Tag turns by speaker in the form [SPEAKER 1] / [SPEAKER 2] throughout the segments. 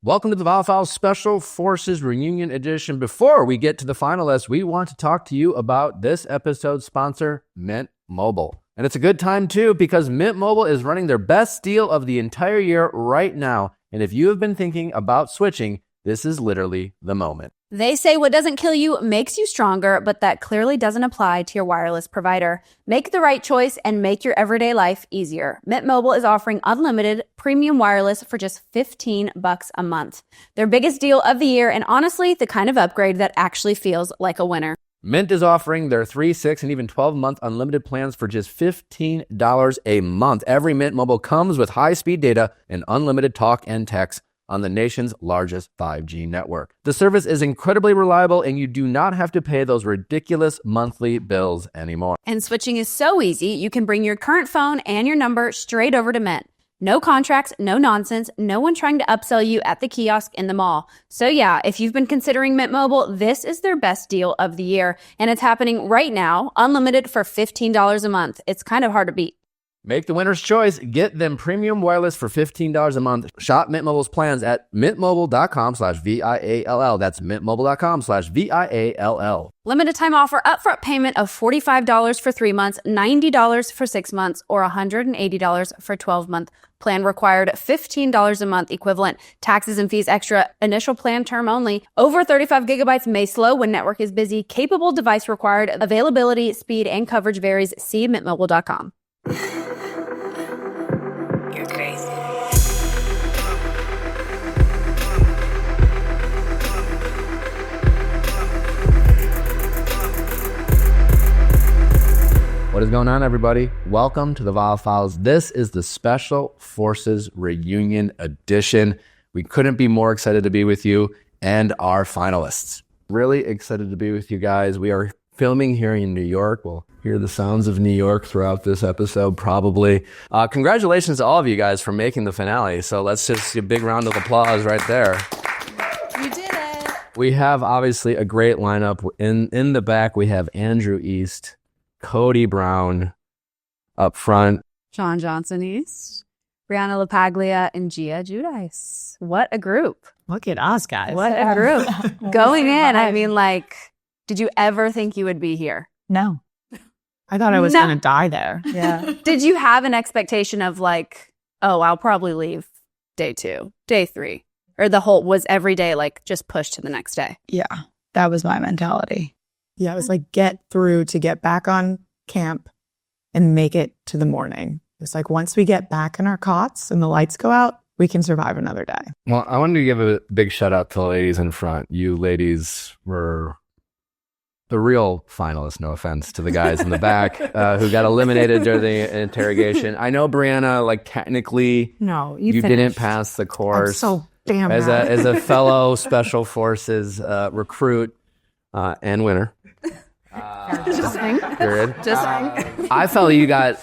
[SPEAKER 1] Welcome to the Viall Files Special Forces Reunion Edition. Before we get to the finalists, we want to talk to you about this episode's sponsor, Mint Mobile. And it's a good time too, because Mint Mobile is running their best deal of the entire year right now. And if you have been thinking about switching, this is literally the moment.
[SPEAKER 2] They say what doesn't kill you makes you stronger, but that clearly doesn't apply to your wireless provider. Make the right choice and make your everyday life easier. Mint Mobile is offering unlimited premium wireless for just $15 a month. Their biggest deal of the year, and honestly, the kind of upgrade that actually feels like a winner.
[SPEAKER 1] Mint is offering their 3, 6, and even 12-month unlimited plans for just $15 a month. Every Mint Mobile comes with high-speed data and unlimited talk and text on the nation's largest 5G network. The service is incredibly reliable, and you do not have to pay those ridiculous monthly bills anymore.
[SPEAKER 2] And switching is so easy, you can bring your current phone and your number straight over to Mint. No contracts, no nonsense, no one trying to upsell you at the kiosk in the mall. So yeah, if you've been considering Mint Mobile, this is their best deal of the year. And it's happening right now, unlimited for $15 a month. It's kind of hard to beat.
[SPEAKER 1] Make the winner's choice. Get them premium wireless for $15 a month. Shop Mint Mobile's plans at mintmobile.com/VIALL. That's mintmobile.com/VIALL.
[SPEAKER 2] Limited time offer, upfront payment of $45 for 3 months, $90 for 6 months, or $180 for 12-month. Plan required $15 a month equivalent. Taxes and fees extra. Initial plan term only. Over 35 gigabytes may slow when network is busy. Capable device required. Availability, speed, and coverage varies. See mintmobile.com.
[SPEAKER 3] You're crazy.
[SPEAKER 1] What is going on, everybody? Welcome to the Viall Files. This is the Special Forces Reunion Edition. We couldn't be more excited to be with you and our finalists. Really excited to be with you guys. We are filming here in New York. We'll hear the sounds of New York throughout this episode, probably. Congratulations to all of you guys for making the finale. So let's just give a big round of applause right there.
[SPEAKER 4] You did it.
[SPEAKER 1] We have obviously a great lineup. In the back, we have Andrew East, Kody Brown up front.
[SPEAKER 2] Shawn Johnson East, Brianna LaPaglia, and Gia Giudice. What a group.
[SPEAKER 4] Look at us, guys.
[SPEAKER 2] What a group. Going in, I mean, like, did you ever think you would be here?
[SPEAKER 4] No. I thought I was going to die there.
[SPEAKER 2] Yeah. Did you have an expectation of like, oh, I'll probably leave day 2, day 3? Or was every day like just pushed to the next day?
[SPEAKER 5] Yeah, that was my mentality. Yeah, it was like get through to get back on camp and make it to the morning. It's like once we get back in our cots and the lights go out, we can survive another day.
[SPEAKER 1] Well, I wanted to give a big shout out to the ladies in front. You ladies were the real finalists, no offense to the guys in the back who got eliminated during the interrogation. I know, Brianna, like technically
[SPEAKER 5] No,
[SPEAKER 1] you didn't pass the course.
[SPEAKER 5] I'm so damn
[SPEAKER 1] as
[SPEAKER 5] mad.
[SPEAKER 1] as a fellow Special Forces recruit and winner.
[SPEAKER 2] Just saying.
[SPEAKER 1] Period.
[SPEAKER 2] Just saying.
[SPEAKER 1] I felt you got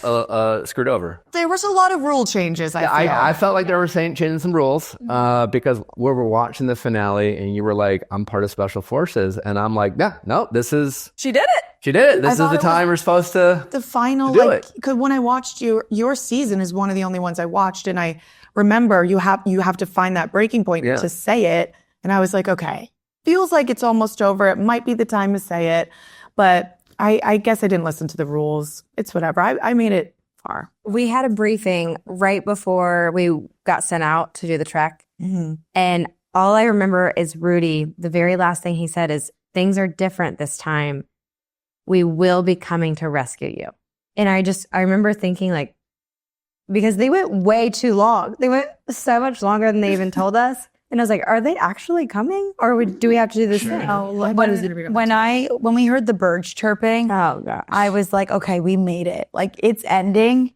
[SPEAKER 1] screwed over.
[SPEAKER 5] There was a lot of rule changes, I feel.
[SPEAKER 1] I felt like they were changing some rules because we were watching the finale and you were like, I'm part of Special Forces. And I'm like, yeah, no, this is...
[SPEAKER 2] She did it.
[SPEAKER 1] She did it. This
[SPEAKER 5] I
[SPEAKER 1] is the
[SPEAKER 5] thought it
[SPEAKER 1] time we're supposed to
[SPEAKER 5] the final,
[SPEAKER 1] do
[SPEAKER 5] like,
[SPEAKER 1] it.
[SPEAKER 5] because when I watched your season is one of the only ones I watched, and I remember you have to find that breaking point
[SPEAKER 1] Yeah.
[SPEAKER 5] to say it, and I was like, okay, feels like it's almost over. It might be the time to say it, but I guess I didn't listen to the rules. It's whatever. I made it far.
[SPEAKER 6] We had a briefing right before we got sent out to do the trek.
[SPEAKER 5] Mm-hmm.
[SPEAKER 6] And all I remember is Rudy, the very last thing he said is, things are different this time. We will be coming to rescue you. And I remember thinking like, because they went way too long. They went so much longer than they even told us. And I was like, are they actually coming? Or do we have to do this thing?
[SPEAKER 4] When we heard the birds chirping,
[SPEAKER 6] Oh, gosh.
[SPEAKER 4] I was like, okay, we made it. Like, it's ending.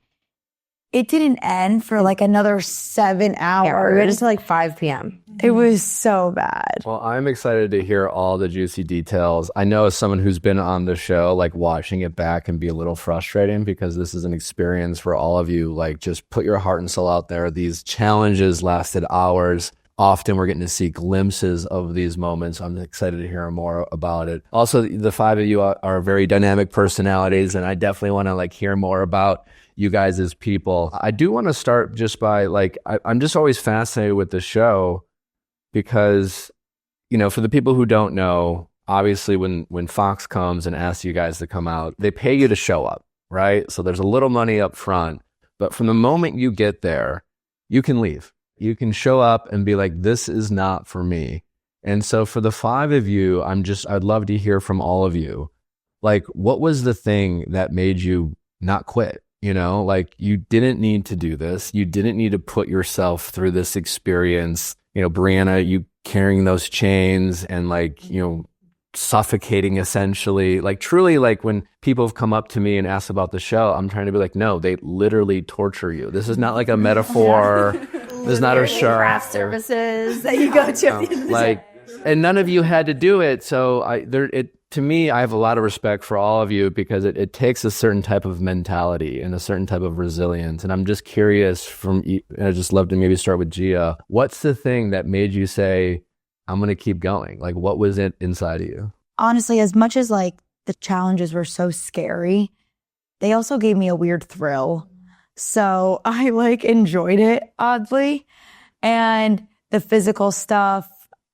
[SPEAKER 4] It didn't end for like another 7 hours.
[SPEAKER 6] Yeah, we went until like 5 p.m.
[SPEAKER 4] It was so bad.
[SPEAKER 1] Well, I'm excited to hear all the juicy details. I know as someone who's been on the show, like watching it back can be a little frustrating because this is an experience for all of you. Like just put your heart and soul out there. These challenges lasted hours. Often we're getting to see glimpses of these moments. I'm excited to hear more about it. Also, the 5 of you are very dynamic personalities, and I definitely want to like hear more about you guys as people. I do want to start just by like, I'm just always fascinated with the show because, you know, for the people who don't know, obviously when Fox comes and asks you guys to come out, they pay you to show up, right? So there's a little money up front, but from the moment you get there, you can leave. You can show up and be like, this is not for me. And so for the 5 of you, I'd love to hear from all of you. Like, what was the thing that made you not quit? You know, like, you didn't need to do this. You didn't need to put yourself through this experience. You know, Brianna, you carrying those chains and, like, you know, suffocating essentially. Like, truly, like, when people have come up to me and asked about the show, I'm trying to be like, no, they literally torture you. This is not like a metaphor. This is not a show.
[SPEAKER 4] Craft services that you go to.
[SPEAKER 1] Like, and none of you had to do it. So to me, I have a lot of respect for all of you, because it takes a certain type of mentality and a certain type of resilience. And I'm just curious I'd just love to maybe start with Gia. What's the thing that made you say, I'm going to keep going? Like, what was it inside of you?
[SPEAKER 4] Honestly, as much as like the challenges were so scary, they also gave me a weird thrill. So I like enjoyed it, oddly. And the physical stuff,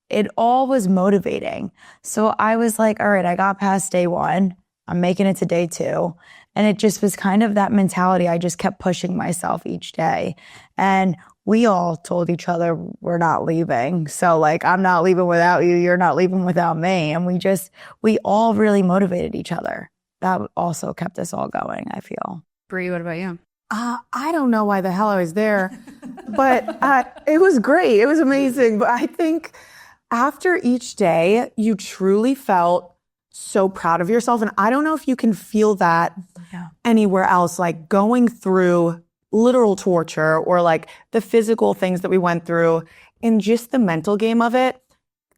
[SPEAKER 4] it all was motivating. So I was like, all right, I got past day 1. I'm making it to day 2. And it just was kind of that mentality. I just kept pushing myself each day. And we all told each other we're not leaving. So like, I'm not leaving without you. You're not leaving without me. And we all really motivated each other. That also kept us all going, I feel.
[SPEAKER 2] Brie, what about you?
[SPEAKER 5] I don't know why the hell I was there, but it was great. It was amazing. But I think after each day, you truly felt so proud of yourself. And I don't know if you can feel that anywhere else, like going through literal torture or like the physical things that we went through, and just the mental game of it,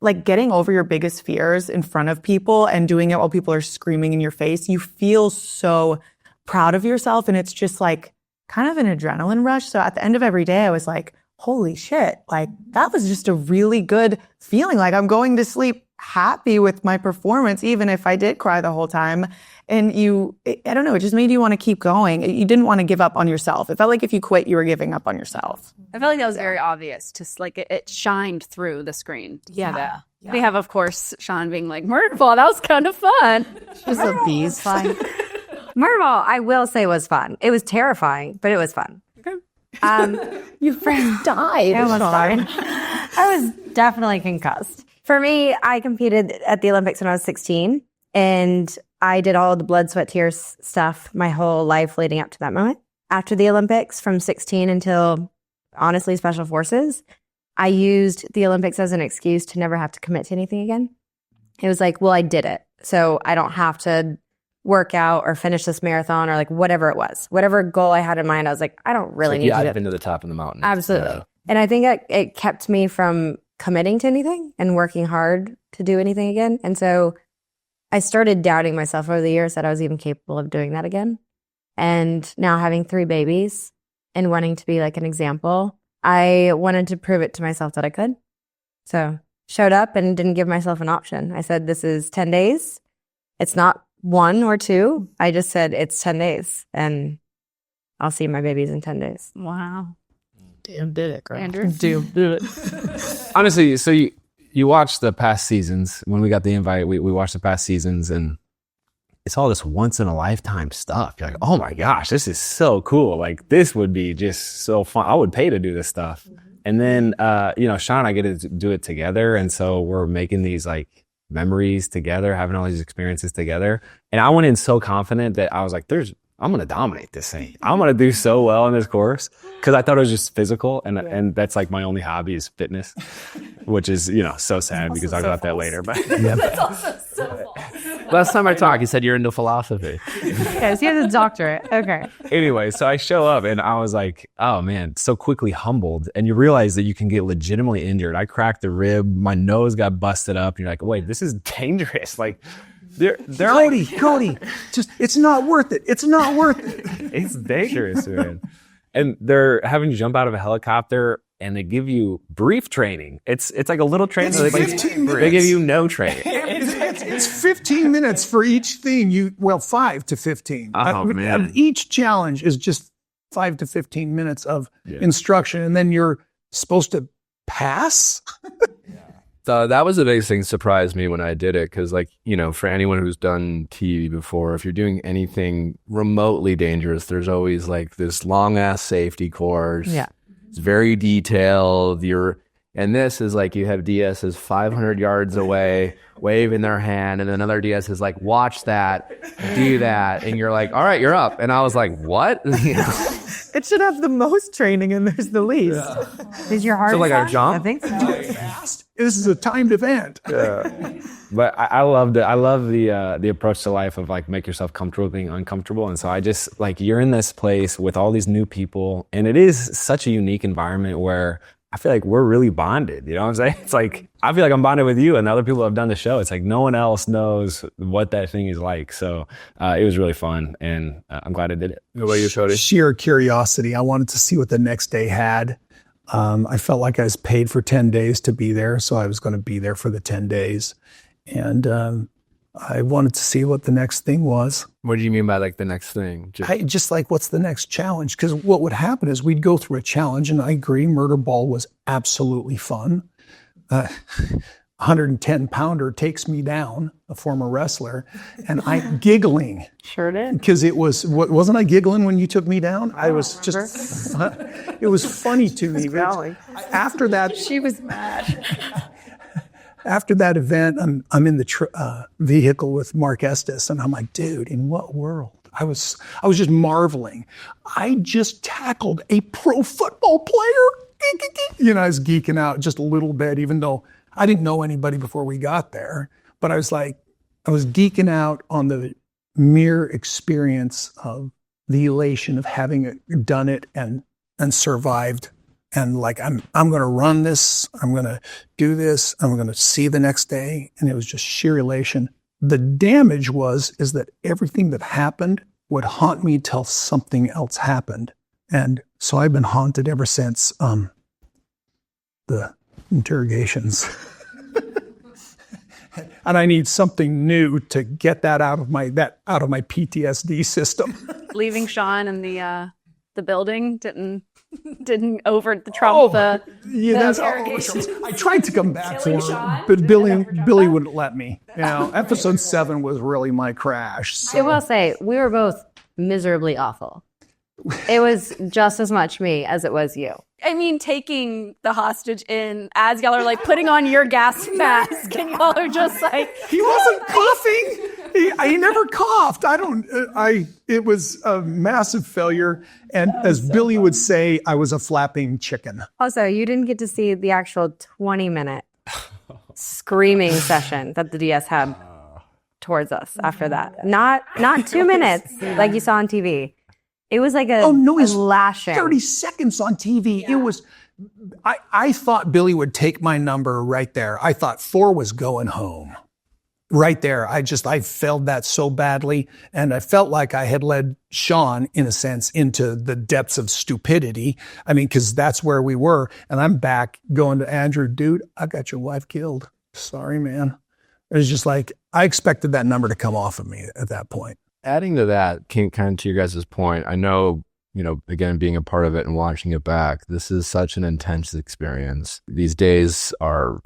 [SPEAKER 5] like getting over your biggest fears in front of people and doing it while people are screaming in your face. You feel so proud of yourself. And it's just like kind of an adrenaline rush. So at the end of every day, I was like, holy shit, like that was just a really good feeling. Like I'm going to sleep happy with my performance, even if I did cry the whole time. And I don't know, it just made you want to keep going. You didn't want to give up on yourself. It felt like if you quit, you were giving up on yourself.
[SPEAKER 2] I felt like that was very obvious. Just like it shined through the screen.
[SPEAKER 4] Yeah.
[SPEAKER 2] We have, of course, Shawn being like, Murderball, that was kind of fun.
[SPEAKER 5] Just a bee's fun.
[SPEAKER 6] Murderball, I will say, was fun. It was terrifying, but it was fun.
[SPEAKER 4] Your friend died.
[SPEAKER 6] I almost died. I was definitely concussed. For me, I competed at the Olympics when I was 16, and I did all the blood, sweat, tears stuff my whole life leading up to that moment. After the Olympics, from 16 until, honestly, Special Forces, I used the Olympics as an excuse to never have to commit to anything again. It was like, well, I did it, so I don't have to work out or finish this marathon or like whatever it was. Whatever goal I had in mind, I was like, I don't really need to do it.
[SPEAKER 1] I've been to the top of the mountain.
[SPEAKER 6] Absolutely.
[SPEAKER 1] Yeah.
[SPEAKER 6] And I think it kept me from committing to anything and working hard to do anything again. And so I started doubting myself over the years that I was even capable of doing that again. And now having 3 babies and wanting to be like an example, I wanted to prove it to myself that I could. So showed up and didn't give myself an option. I said, this is 10 days. It's not 1 or 2. I just said it's 10 days and I'll see my babies in 10 days.
[SPEAKER 2] Wow.
[SPEAKER 5] Damn did it, girl.
[SPEAKER 2] Andrew?
[SPEAKER 5] Damn did it.
[SPEAKER 3] Honestly, so you watch the past seasons. When we got the invite, we watched the past seasons, and it's all this once in a lifetime stuff. You're like, oh my gosh, this is so cool. Like, this would be just so fun. I would pay to do this stuff. And then, Shawn and I get to do it together. And so we're making these like memories together, having all these experiences together. And I went in so confident that I was like, I'm going to dominate this thing. I'm going to do so well in this course, because I thought it was just physical. And that's like my only hobby is fitness, which is, so sad because I'll talk about that later. But
[SPEAKER 2] That's also so false.
[SPEAKER 1] Last time I talked, you said you're into philosophy.
[SPEAKER 6] Yes, he has a doctorate. Okay.
[SPEAKER 3] anyway, so I show up and I was like, oh man, so quickly humbled. And you realize that you can get legitimately injured. I cracked the rib. My nose got busted up. And you're like, wait, this is dangerous. Like, they're
[SPEAKER 7] Kody, just, it's not worth it. It's not worth it.
[SPEAKER 3] It's dangerous, man. And they're having you jump out of a helicopter and they give you brief training. It's like a little training.
[SPEAKER 7] It's 15 minutes.
[SPEAKER 3] They give you no training.
[SPEAKER 7] It's 15 minutes for each thing. 5 to 15.
[SPEAKER 3] Oh, man.
[SPEAKER 7] Each challenge is just 5 to 15 minutes of instruction, and then you're supposed to pass.
[SPEAKER 1] So that was the biggest thing surprised me when I did it, because like, for anyone who's done TV before, if you're doing anything remotely dangerous, there's always like this long ass safety course.
[SPEAKER 6] Yeah.
[SPEAKER 1] It's very detailed. And this is like you have DSs 500 yards away, waving their hand, and another DS is like, watch that, do that, and you're like, all right, you're up. And I was like, what?
[SPEAKER 5] It should have the most training and there's the least.
[SPEAKER 6] Is your heart
[SPEAKER 1] So like our jump?
[SPEAKER 6] I think so.
[SPEAKER 7] This is a timed event.
[SPEAKER 3] But I loved it. I love the approach to life of like make yourself comfortable being uncomfortable. And so I just like you're in this place with all these new people, and it is such a unique environment where I feel like we're really bonded. You know what I'm saying? It's like I feel like I'm bonded with you and the other people who have done the show. It's like no one else knows what that thing is like. So it was really fun, and I'm glad I did it.
[SPEAKER 1] What about you, Kody?
[SPEAKER 7] Sheer curiosity. I wanted to see what the next day had. I felt like I was paid for 10 days to be there, so I was going to be there for the 10 days. And I wanted to see what the next thing was.
[SPEAKER 1] What do you mean by like the next thing?
[SPEAKER 7] I just like, what's the next challenge? Because what would happen is we'd go through a challenge, and I agree, Murder Ball was absolutely fun. 110-pounder takes me down, a former wrestler, and I'm giggling.
[SPEAKER 6] Sure did.
[SPEAKER 7] Because it was, wasn't I giggling when you took me down? I was just, it was funny to me. After that,
[SPEAKER 2] She was mad.
[SPEAKER 7] after that event, I'm in the vehicle with Mark Estes, and I'm like, dude, in what world? I was just marveling. I just tackled a pro football player. I was geeking out just a little bit, even though I didn't know anybody before we got there. But I was geeking out on the mere experience of the elation of having done it and survived. And like, I'm going to run this, I'm going to do this, I'm going to see the next day. And it was just sheer elation. The damage is that everything that happened would haunt me till something else happened. And so I've been haunted ever since the interrogations. And I need something new to get that out of my PTSD system.
[SPEAKER 2] Leaving Shawn in the building didn't over the trump the interrogation.
[SPEAKER 7] I tried to come back for
[SPEAKER 2] Killing
[SPEAKER 7] him,
[SPEAKER 2] Shawn?
[SPEAKER 7] but Billy wouldn't let me. Episode 7 was really my crash. So.
[SPEAKER 6] I will say, we were both miserably awful. It was just as much me as it was you.
[SPEAKER 2] I mean, taking the hostage in as y'all are like putting on your gas mask, and y'all are just like,
[SPEAKER 7] He wasn't coughing. He never coughed. It was a massive failure. And as Billy would say, I was a flapping chicken.
[SPEAKER 6] Also, you didn't get to see the actual 20-minute screaming session that the DS had towards us after that. Not 2 minutes like you saw on TV. It was like a lashing.
[SPEAKER 7] 30 seconds on TV. Yeah. It was, I thought Billy would take my number right there. I thought 4 was going home. Right there. I failed that so badly. And I felt like I had led Shawn, in a sense, into the depths of stupidity. I mean, because that's where we were. And I'm back going to Andrew, dude, I got your wife killed. Sorry, man. It was just like, I expected that number to come off of me at that point.
[SPEAKER 1] Adding to that, kind of to your guys' point, I know, again, being a part of it and watching it back, this is such an intense experience. These days are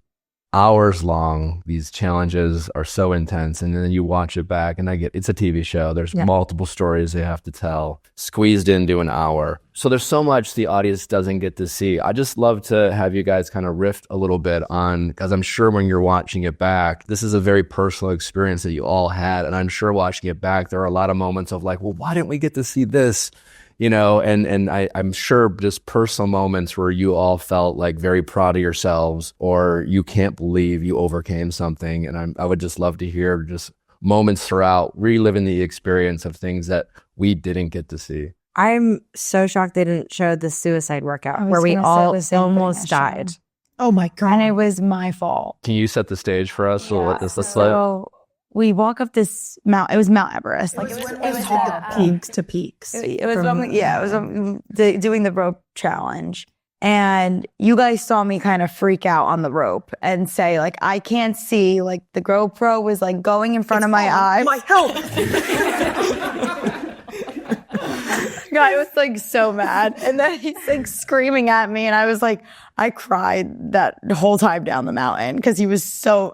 [SPEAKER 1] hours long. These challenges are so intense. And then you watch it back, and it's a TV show. There's multiple stories they have to tell, squeezed into an hour. So there's so much the audience doesn't get to see. I just love to have you guys kind of riff a little bit on, because I'm sure when you're watching it back, this is a very personal experience that you all had. And I'm sure watching it back, there are a lot of moments of like, well, why didn't we get to see this? And I'm sure just personal moments where you all felt like very proud of yourselves, or you can't believe you overcame something. And I would just love to hear just moments throughout reliving the experience of things that we didn't get to see.
[SPEAKER 6] I'm so shocked they didn't show the suicide workout where we all almost died.
[SPEAKER 5] Oh my God.
[SPEAKER 4] And it was my fault.
[SPEAKER 1] Can you set the stage for us?
[SPEAKER 4] Yeah. So we walk up this mountain. It was Mount Everest. Like it was
[SPEAKER 5] peaks to peaks.
[SPEAKER 4] It was doing the rope challenge. And you guys saw me kind of freak out on the rope and say, like, I can't see. Like the GoPro was like going in front of my eyes.
[SPEAKER 5] My help.
[SPEAKER 4] guy was like so mad. And then he's like screaming at me. And I was like, I cried that whole time down the mountain because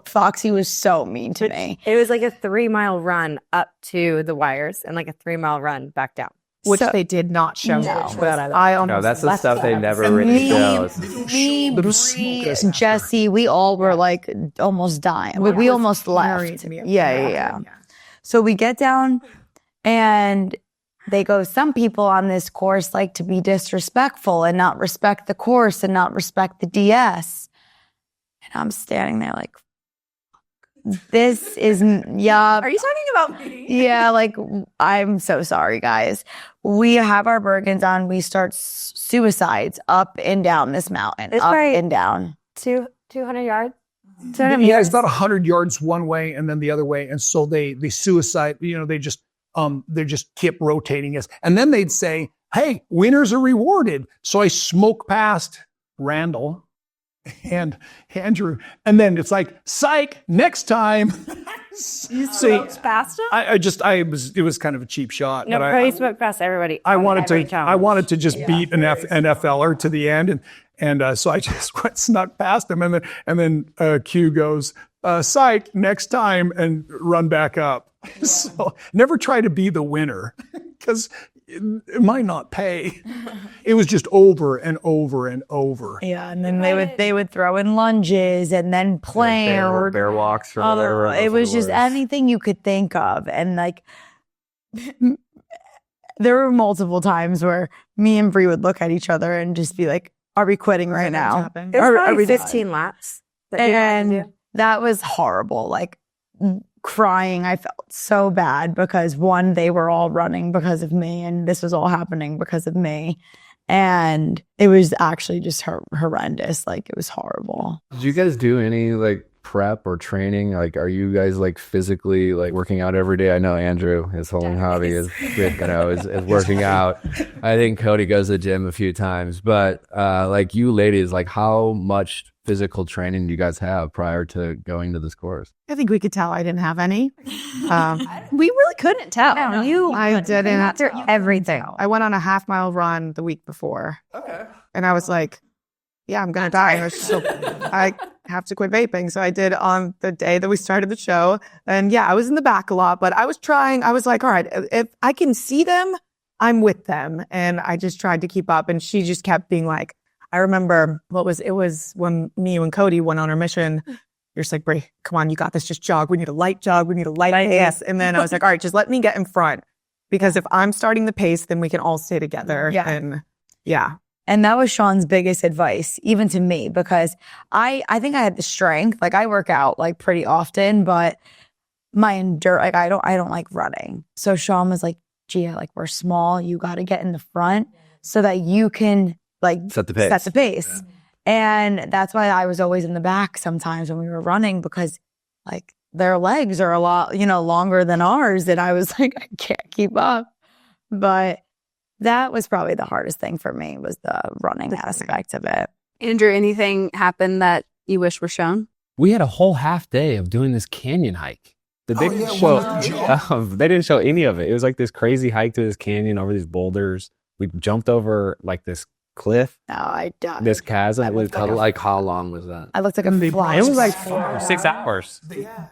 [SPEAKER 4] Foxy was so mean to me.
[SPEAKER 6] It was like a 3-mile run up to the wires and like a 3-mile run back down.
[SPEAKER 5] Which they did not show.
[SPEAKER 1] No, that's the stuff they never really show.
[SPEAKER 4] Me, Bree, Jesse, we all were like almost dying. We almost left. Yeah. So we get down and they go, some people on this course like to be disrespectful and not respect the course and not respect the DS. And I'm standing there like, this is, yeah.
[SPEAKER 2] Are you talking about me?
[SPEAKER 4] Yeah, like, I'm so sorry, guys. We have our Bergens on. We start suicides up and down this mountain.
[SPEAKER 6] It's
[SPEAKER 4] up
[SPEAKER 6] right.
[SPEAKER 4] and down.
[SPEAKER 6] 200 yards?
[SPEAKER 7] Yeah, it's about 100 yards one way and then the other way. And so they suicide, they just keep rotating us. And then they'd say, hey, winners are rewarded. So I smoke past Randall and Andrew. And then it's like, psych, next time.
[SPEAKER 6] You smoked past him?
[SPEAKER 7] It was kind of a cheap shot.
[SPEAKER 6] No,
[SPEAKER 7] but
[SPEAKER 6] he smoked past everybody.
[SPEAKER 7] I wanted to just beat an NFLer to the end. And so I just snuck past him. And then Q goes, psych, next time, and run back up. So never try to be the winner because it might not pay. It was just over and over and over.
[SPEAKER 4] Yeah, and then they would throw in lunges and then plank.
[SPEAKER 1] Bear walks. Or whatever.
[SPEAKER 4] It was just anything you could think of. And like, there were multiple times where me and Bree would look at each other and just be like, are we quitting right now?
[SPEAKER 6] It was probably 15 laps.
[SPEAKER 4] And that was horrible. Like, crying. I felt so bad because one, they were all running because of me and this was all happening because of me. And it was actually just horrendous. Like, it was horrible.
[SPEAKER 1] Did you guys do any like prep or training? Like, are you guys like physically like working out every day? I know Andrew, his whole hobby is working out. I think Kody goes to the gym a few times, but like you ladies, like how much physical training do you guys have prior to going to this course?
[SPEAKER 5] I think we could tell I didn't have any.
[SPEAKER 2] We really couldn't tell.
[SPEAKER 5] I didn't.
[SPEAKER 6] After everything.
[SPEAKER 5] I went on a half-mile run the week before. Okay. And I was like, yeah, I'm going to die. So I have to quit vaping. So I did on the day that we started the show. And yeah, I was in the back a lot, but I was trying. I was like, all right, if I can see them, I'm with them. And I just tried to keep up. And she just kept being like, I remember it was when me and Kody went on our mission. You're just like, Brie, come on, you got this. Just jog. We need a light jog. We need a light pace. And then I was like, all right, just let me get in front. Because if I'm starting the pace, then we can all stay together.
[SPEAKER 4] Yeah.
[SPEAKER 5] And yeah.
[SPEAKER 4] And that was Shawn's biggest advice, even to me, because I think I had the strength. Like, I work out like pretty often, but my like I don't like running. So Shawn was like, Gia, like, we're small. You got to get in the front so that you can like
[SPEAKER 1] set the pace.
[SPEAKER 4] Yeah. And that's why I was always in the back sometimes when we were running, because like their legs are a lot, longer than ours. And I was like, I can't keep up. But that was probably the hardest thing for me, was the running aspect of it.
[SPEAKER 2] Andrew, anything happened that you wish were shown?
[SPEAKER 3] We had a whole half day of doing this canyon hike. They didn't show any of it. It was like this crazy hike to this canyon over these boulders. We jumped over like this cliff.
[SPEAKER 4] No, I died.
[SPEAKER 3] This chasm. It was
[SPEAKER 1] Like how long was that?
[SPEAKER 4] I looked like a fly.
[SPEAKER 3] It was like 5 or 6 hours.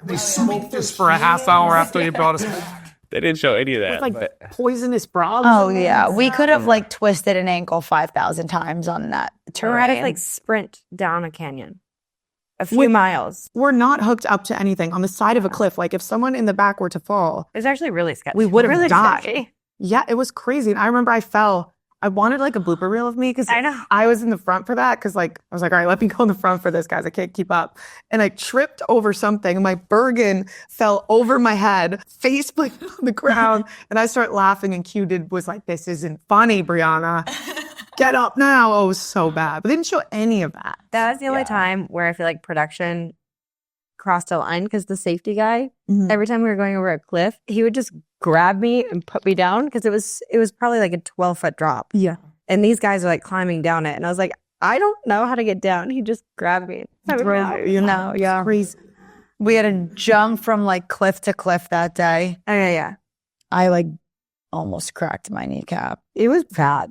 [SPEAKER 7] They smoked us for a half hour after you brought us back.
[SPEAKER 3] They didn't show any of that.
[SPEAKER 5] Like poisonous frogs.
[SPEAKER 4] Oh yeah, we could have like twisted an ankle 5,000 times on that terrain.
[SPEAKER 6] Or had to like sprint down a canyon a few miles.
[SPEAKER 5] We're not hooked up to anything on the side of a cliff. Like, if someone in the back were to fall,
[SPEAKER 6] It was actually really sketchy.
[SPEAKER 5] we would have
[SPEAKER 6] Really
[SPEAKER 5] died.
[SPEAKER 6] sketchy.
[SPEAKER 5] Yeah, it was crazy. And I remember I fell. I wanted like a blooper reel of me because
[SPEAKER 6] I know.
[SPEAKER 5] I was in the front for that, because like I was like, all right, let me go in the front for this, guys. I can't keep up. And I tripped over something and my Bergen fell over my head, face planted on the ground. And I started laughing, and Q was like, this isn't funny, Brianna. Get up now. Oh, it was so bad. But they didn't show any of that.
[SPEAKER 6] That was the only time where I feel like production crossed a line, because the safety guy, every time we were going over a cliff, he would just grab me and put me down, because it was probably like a 12-foot drop.
[SPEAKER 5] Yeah.
[SPEAKER 6] And these guys are like climbing down it. And I was like, I don't know how to get down. He just grabbed me.
[SPEAKER 5] Crazy.
[SPEAKER 4] We had to jump from like cliff to cliff that day.
[SPEAKER 6] Oh, yeah.
[SPEAKER 4] I like almost cracked my kneecap. It was bad.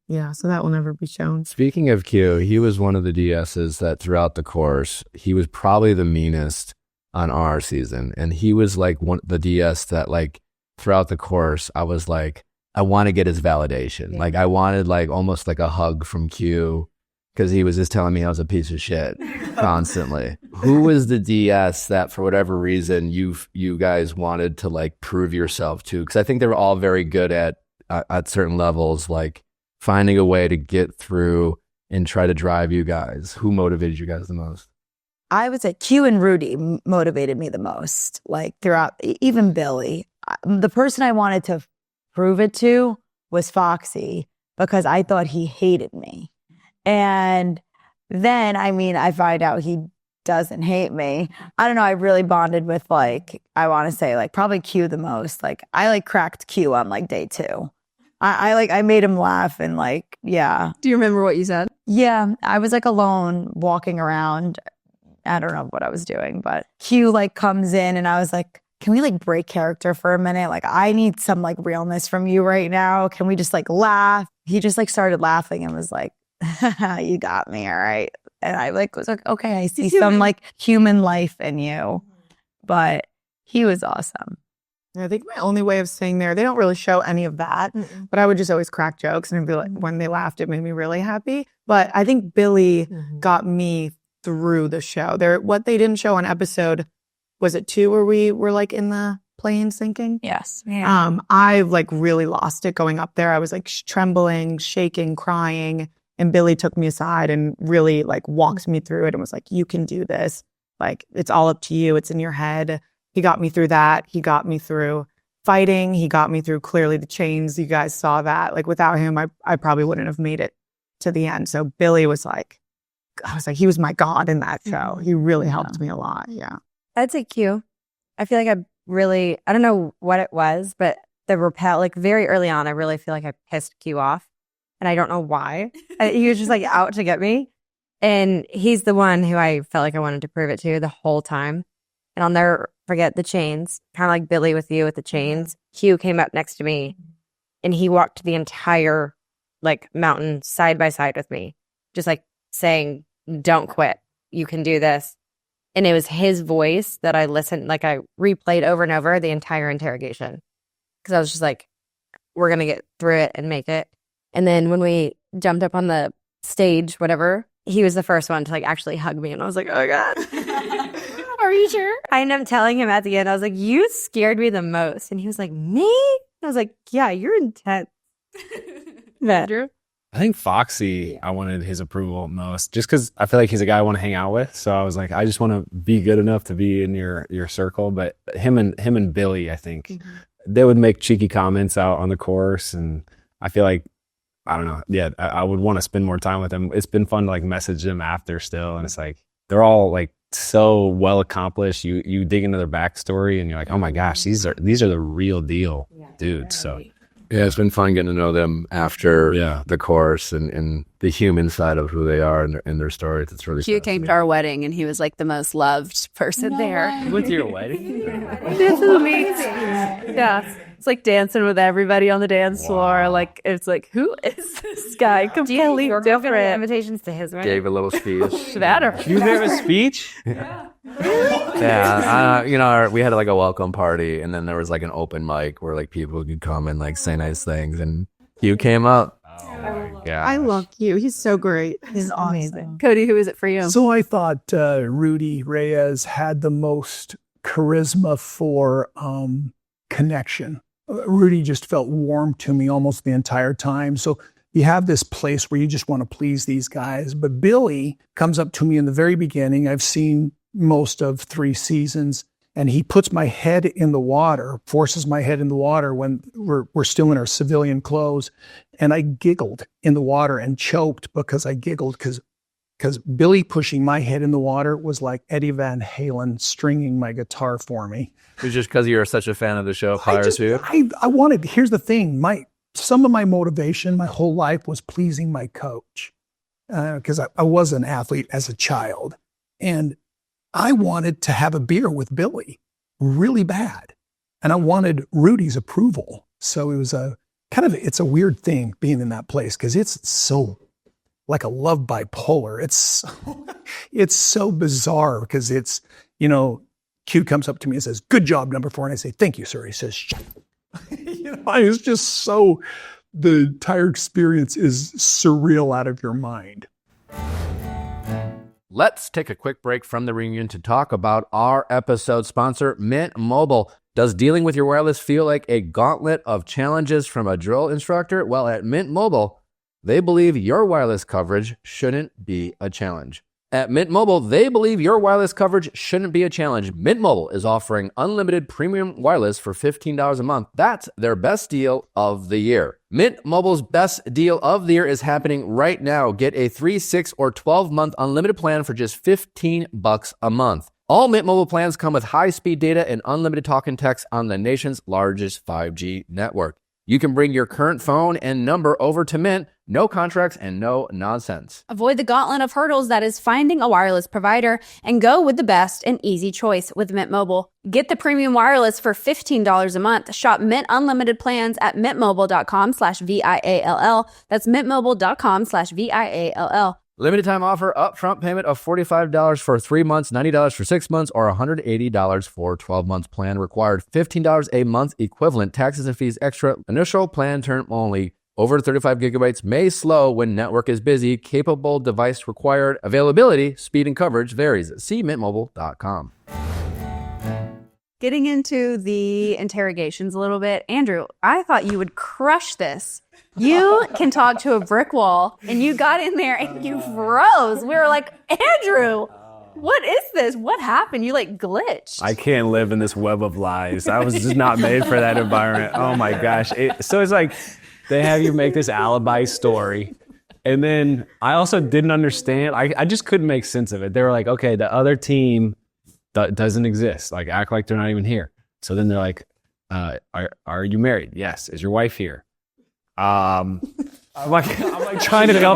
[SPEAKER 5] Yeah, so that will never be shown.
[SPEAKER 1] Speaking of Q, he was one of the DSs that throughout the course, he was probably the meanest on our season. And he was like the DS that like throughout the course, I was like, I want to get his validation. Like I wanted like almost like a hug from Q because he was just telling me I was a piece of shit constantly. Who was the DS that for whatever reason you guys wanted to like prove yourself to? Because I think they were all very good at certain levels, like finding a way to get through and try to drive you guys. Who motivated you guys the most?
[SPEAKER 4] I would say Q and Rudy motivated me the most, like throughout, even Billy. The person I wanted to prove it to was Foxy because I thought he hated me. And then, I mean, I find out he doesn't hate me. I don't know. I really bonded with like, I want to say like probably Q the most. Like I like cracked Q on like day 2. I made him laugh and like, yeah.
[SPEAKER 2] Do you remember what you said?
[SPEAKER 4] Yeah. I was like alone walking around. I don't know what I was doing, but Q like comes in and I was like, can we like break character for a minute? Like I need some like realness from you right now. Can we just like laugh? He just like started laughing and was like, you got me. All right. And I like was like, okay, I see some like human life in you, but he was awesome.
[SPEAKER 5] I think my only way of saying they don't really show any of that, but I would just always crack jokes and be like, when they laughed, it made me really happy. But I think Billy got me through the show. What they didn't show on episode, was it 2 where we were like in the plane sinking?
[SPEAKER 4] Yes.
[SPEAKER 5] Yeah. I like really lost it going up there. I was like trembling, shaking, crying. And Billy took me aside and really like walked me through it and was like, you can do this. Like, it's all up to you. It's in your head. He got me through that. He got me through fighting. He got me through clearly the chains. You guys saw that. Like without him, I probably wouldn't have made it to the end. So Billy was like, he was my God in that show. He really helped me a lot. Yeah.
[SPEAKER 6] I'd say Q. I feel like I don't know what it was, but like very early on, I really feel like I pissed Q off. And I don't know why. He was just like out to get me. And he's the one who I felt like I wanted to prove it to the whole time. And I'll never forget the chains, kind of like Billy with you with the chains. Q came up next to me and he walked the entire like mountain side by side with me, just like saying, don't quit. You can do this. And it was his voice that I listened, like I replayed over and over the entire interrogation. Because I was just like, we're going to get through it and make it. And then when we jumped up on the stage, whatever, he was the first one to like actually hug me. And I was like, oh God. Are you sure? I ended up telling him at the end, I was like, you scared me the most. And he was like, me? I was like, yeah, you're intense. Andrew?
[SPEAKER 3] I think Foxy, I wanted his approval most, just because I feel like he's a guy I want to hang out with. So I was like, I just want to be good enough to be in your circle. But him and Billy, I think they would make cheeky comments out on the course, and I feel like, I don't know, yeah, I would want to spend more time with them. It's been fun to like message them after still, and it's like they're all like so well accomplished. You dig into their backstory, and you're like, oh my gosh, these are the real deal dudes. So.
[SPEAKER 1] Yeah, it's been fun getting to know them after the course and the human side of who they are and their stories. It's really
[SPEAKER 2] Q came to our wedding and he was like the most loved person there.
[SPEAKER 3] Went to your wedding?
[SPEAKER 2] This is amazing. Yeah. It's like dancing with everybody on the dance floor. Like, it's like, who is this guy? Completely different.
[SPEAKER 6] Invitations to his wedding.
[SPEAKER 1] Gave a little speech.
[SPEAKER 2] That or
[SPEAKER 3] You gave a speech?
[SPEAKER 1] Yeah, we had like a welcome party, and then there was like an open mic where like people could come and like say nice things, and Q came up.
[SPEAKER 3] Yeah,
[SPEAKER 5] I love you. He's so great.
[SPEAKER 4] He's amazing.
[SPEAKER 2] Cody, who is it for you?
[SPEAKER 7] So I thought Rudy Reyes had the most charisma for connection. Rudy just felt warm to me almost the entire time. So you have this place where you just want to please these guys. But Billy comes up to me in the very beginning. I've seen most of 3 seasons, and he puts my head in the water, forces my head in the water when we're still in our civilian clothes. And I giggled in the water and choked because I giggled because Billy pushing my head in the water was like Eddie Van Halen stringing my guitar for me.
[SPEAKER 1] It was just because you were such a fan of the show prior to it?
[SPEAKER 7] I wanted, here's the thing, some of my motivation my whole life was pleasing my coach because I was an athlete as a child. And I wanted to have a beer with Billy really bad. And I wanted Rudy's approval. So it was it's a weird thing being in that place because it's so like a love bipolar. It's so bizarre because it's, Q comes up to me and says, "Good job, number 4." And I say, "Thank you, sir." He says, "Shut up." It's just so, the entire experience is surreal out of your mind.
[SPEAKER 1] Let's take a quick break from the reunion to talk about our episode sponsor, Mint Mobile. Does dealing with your wireless feel like a gauntlet of challenges from a drill instructor? Well, at Mint Mobile, they believe your wireless coverage shouldn't be a challenge. At Mint Mobile, they believe your wireless coverage shouldn't be a challenge. Mint Mobile is offering unlimited premium wireless for $15 a month. That's their best deal of the year. Mint Mobile's best deal of the year is happening right now. Get a 3, 6, or 12-month unlimited plan for just $15 a month. All Mint Mobile plans come with high-speed data and unlimited talk and text on the nation's largest 5G network. You can bring your current phone and number over to Mint. No contracts and no nonsense.
[SPEAKER 2] Avoid the gauntlet of hurdles that is finding a wireless provider and go with the best and easy choice with Mint Mobile. Get the premium wireless for $15 a month. Shop Mint Unlimited plans at mintmobile.com/VIALL. That's mintmobile.com/VIALL.
[SPEAKER 1] Limited time offer, upfront payment of $45 for 3 months, $90 for 6 months, or $180 for 12 months plan required. $15 a month equivalent. Taxes and fees extra. Initial plan term only. Over 35 gigabytes may slow when network is busy. Capable device required. Availability, speed, and coverage varies. See mintmobile.com.
[SPEAKER 2] Getting into the interrogations a little bit, Andrew, I thought you would crush this. You can talk to a brick wall, and you got in there and you froze. We were like, Andrew, what is this? What happened? You glitched.
[SPEAKER 3] I can't live in this web of lies. I was just not made for that environment. Oh my gosh. So it's like they have you make this alibi story. And then I also didn't understand. I just couldn't make sense of it. They were like, okay, the other team doesn't exist. Act like they're not even here. So then they're like, are you married? Yes. Is your wife here? I'm like trying to tell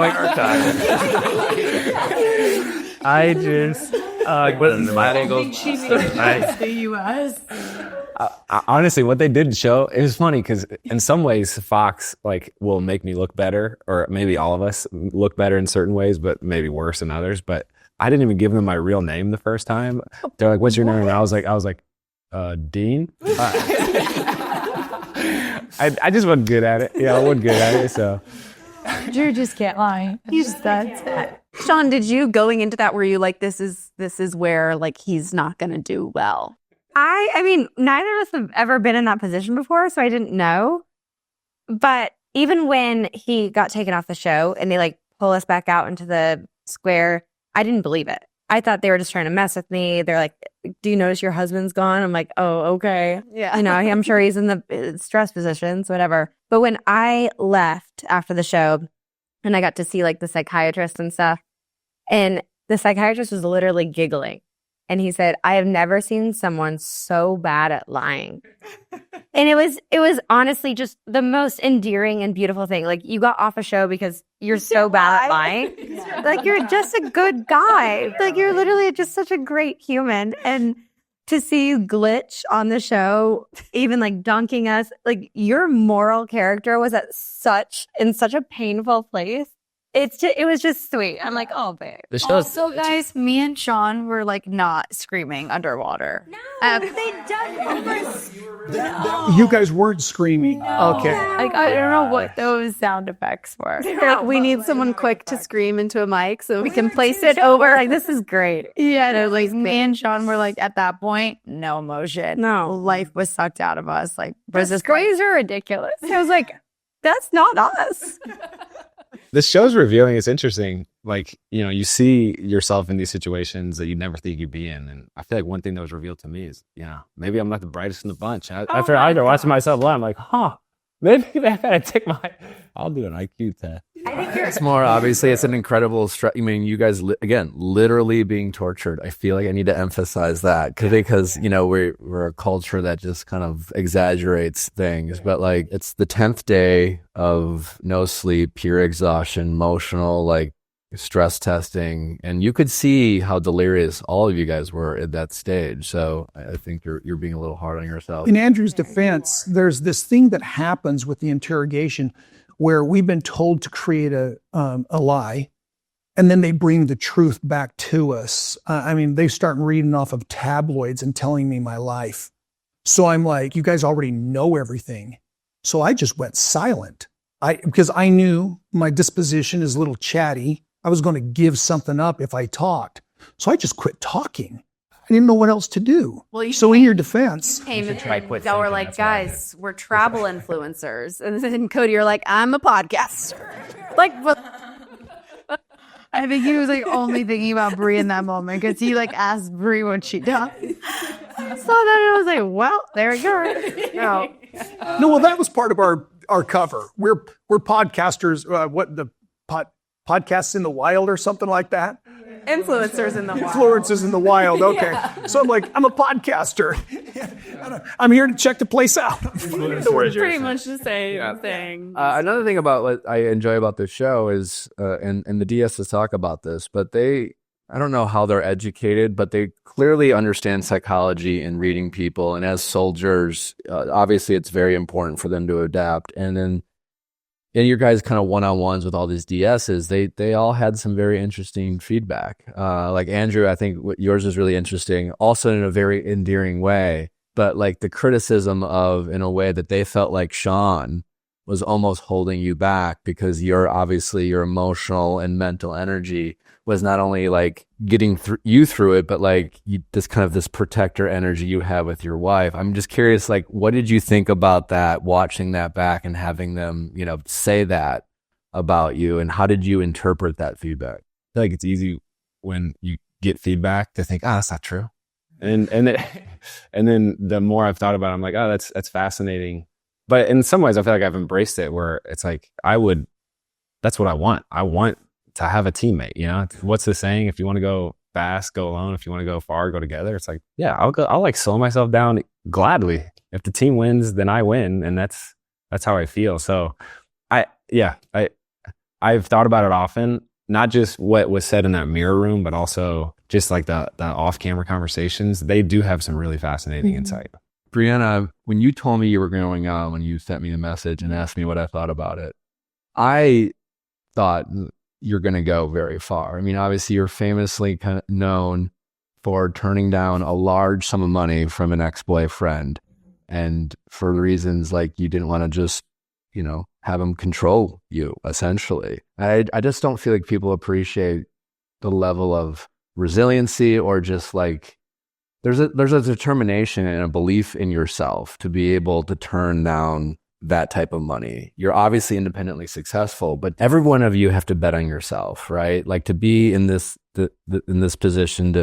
[SPEAKER 3] I just
[SPEAKER 5] The U.S.
[SPEAKER 3] Honestly, what they didn't show, it was funny because in some ways Fox will make me look better, or maybe all of us look better in certain ways, but maybe worse in others. But I didn't even give them my real name the first time. They're like, "What's your name?" And I was like, Dean. I just wasn't good at it. Yeah, I wasn't good at it. So
[SPEAKER 5] Drew just can't lie. That's it.
[SPEAKER 2] Shawn, did you going into that, were you like, this is where he's not going to do well?
[SPEAKER 6] I mean, neither of us have ever been in that position before, so I didn't know. But even when he got taken off the show and they pull us back out into the square, I didn't believe it. I thought they were just trying to mess with me. They're like, "Do you notice your husband's gone?" I'm like, "Oh, okay."
[SPEAKER 2] Yeah.
[SPEAKER 6] I'm sure he's in the stress positions, whatever. But when I left after the show and I got to see the psychiatrist and stuff, and the psychiatrist was literally giggling. And he said, "I have never seen someone so bad at lying." And it was honestly just the most endearing and beautiful thing. You got off a show because you're so bad at lying. You're just a good guy. You're literally just such a great human. And to see you glitch on the show, even dunking us, your moral character was in such a painful place. It was just sweet. I'm like, oh, babe.
[SPEAKER 1] The show's
[SPEAKER 4] Also, guys, me and Shawn were not screaming underwater.
[SPEAKER 6] No, they done
[SPEAKER 7] You guys weren't screaming. Okay.
[SPEAKER 5] I don't know what those sound effects were.
[SPEAKER 2] We need someone quick to scream into a mic so we can place it over.
[SPEAKER 6] This is great.
[SPEAKER 5] Yeah, no, me and Shawn were at that point, no emotion.
[SPEAKER 6] No.
[SPEAKER 5] Life was sucked out of us.
[SPEAKER 6] Was this crazy or ridiculous? I was like, that's not us.
[SPEAKER 3] This show's revealing. It's interesting. You see yourself in these situations that you never think you'd be in. And I feel one thing that was revealed to me is, maybe I'm not the brightest in the bunch. After I watching myself live, I'm like, maybe I gotta take I'll do an IQ test.
[SPEAKER 6] I think
[SPEAKER 1] it's more, obviously, it's an incredible stress. You guys, again, literally being tortured. I feel like I need to emphasize that because we're a culture that just kind of exaggerates things. But it's the 10th day of no sleep, pure exhaustion, emotional, stress testing, and you could see how delirious all of you guys were at that stage. So I think you're being a little hard on yourself.
[SPEAKER 7] In Andrew's defense, there's this thing that happens with the interrogation where we've been told to create a lie, and then they bring the truth back to us. They start reading off of tabloids and telling me my life. So I'm like, you guys already know everything. So I just went silent. Because I knew my disposition is a little chatty. I was going to give something up if I talked. So I just quit talking. I didn't know what else to do.
[SPEAKER 2] Well,
[SPEAKER 7] so in your defense,
[SPEAKER 2] y'all were like, guys, we're travel influencers. And then Kody, you're like, I'm a podcaster. Like, what?
[SPEAKER 4] I think he was like only thinking about Brie in that moment because he like asked Brie what she does. So then I was like, well, there we go.
[SPEAKER 7] No, well, that was part of our cover. We're podcasters. Podcasts in the wild or something like that.
[SPEAKER 2] Influencers in the wild.
[SPEAKER 7] Influencers in the wild. Okay. Yeah. So I'm like, I'm a podcaster. I'm here to check the place out.
[SPEAKER 2] Pretty much the same thing.
[SPEAKER 1] Another thing about what I enjoy about this show is, and the DSs talk about this, but I don't know how they're educated, but they clearly understand psychology and reading people. And as soldiers, obviously it's very important for them to adapt. And then in your guys' kind of one-on-ones with all these DSs, they all had some very interesting feedback. Like Andrew, I think yours is really interesting, also in a very endearing way. But like the criticism of, in a way that they felt like Shawn was almost holding you back because your emotional and mental energy was not only like getting you through it, but like this protector energy you have with your wife. I'm just curious, like, what did you think about that, watching that back and having them, say that about you, and how did you interpret that feedback?
[SPEAKER 3] I feel like it's easy when you get feedback to think, that's not true. And then the more I've thought about it, I'm like, that's fascinating. But in some ways I feel like I've embraced it, where it's like, that's what I want. I want to have a teammate, what's the saying? If you want to go fast, go alone. If you want to go far, go together. It's like, yeah, I'll like slow myself down gladly. If the team wins, then I win. And that's how I feel. So I've thought about it often, not just what was said in that mirror room, but also just like the off-camera conversations. They do have some really fascinating insight.
[SPEAKER 1] Brianna, when you told me you were going on, when you sent me a message and asked me what I thought about it, I thought you're going to go very far. I mean, obviously you're famously kind of known for turning down a large sum of money from an ex-boyfriend, and for reasons like you didn't want to just, have him control you, essentially. I just don't feel like people appreciate the level of resiliency, or just like there's a determination and a belief in yourself to be able to turn down that type of money. You're obviously independently successful, but every one of you have to bet on yourself, right? Like, to be in this in this position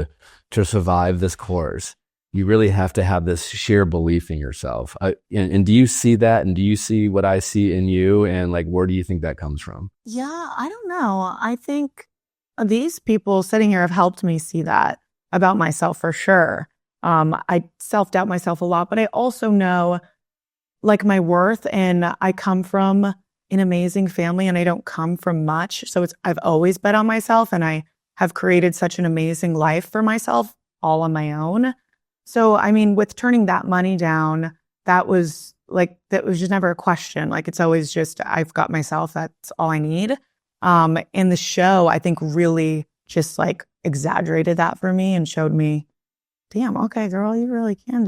[SPEAKER 1] to survive this course, you really have to have this sheer belief in yourself. And do you see that? And do you see what I see in you? And like, where do you think that comes from?
[SPEAKER 4] Yeah, I don't know. I think these people sitting here have helped me see that about myself for sure. I self-doubt myself a lot, but I also know like my worth, and I come from an amazing family and I don't come from much. So I've always bet on myself, and I have created such an amazing life for myself all on my own. So, I mean, with turning that money down, that was just never a question. Like, it's always just, I've got myself, that's all I need. And the show, I think, really just like exaggerated that for me and showed me, damn, okay, girl, you really can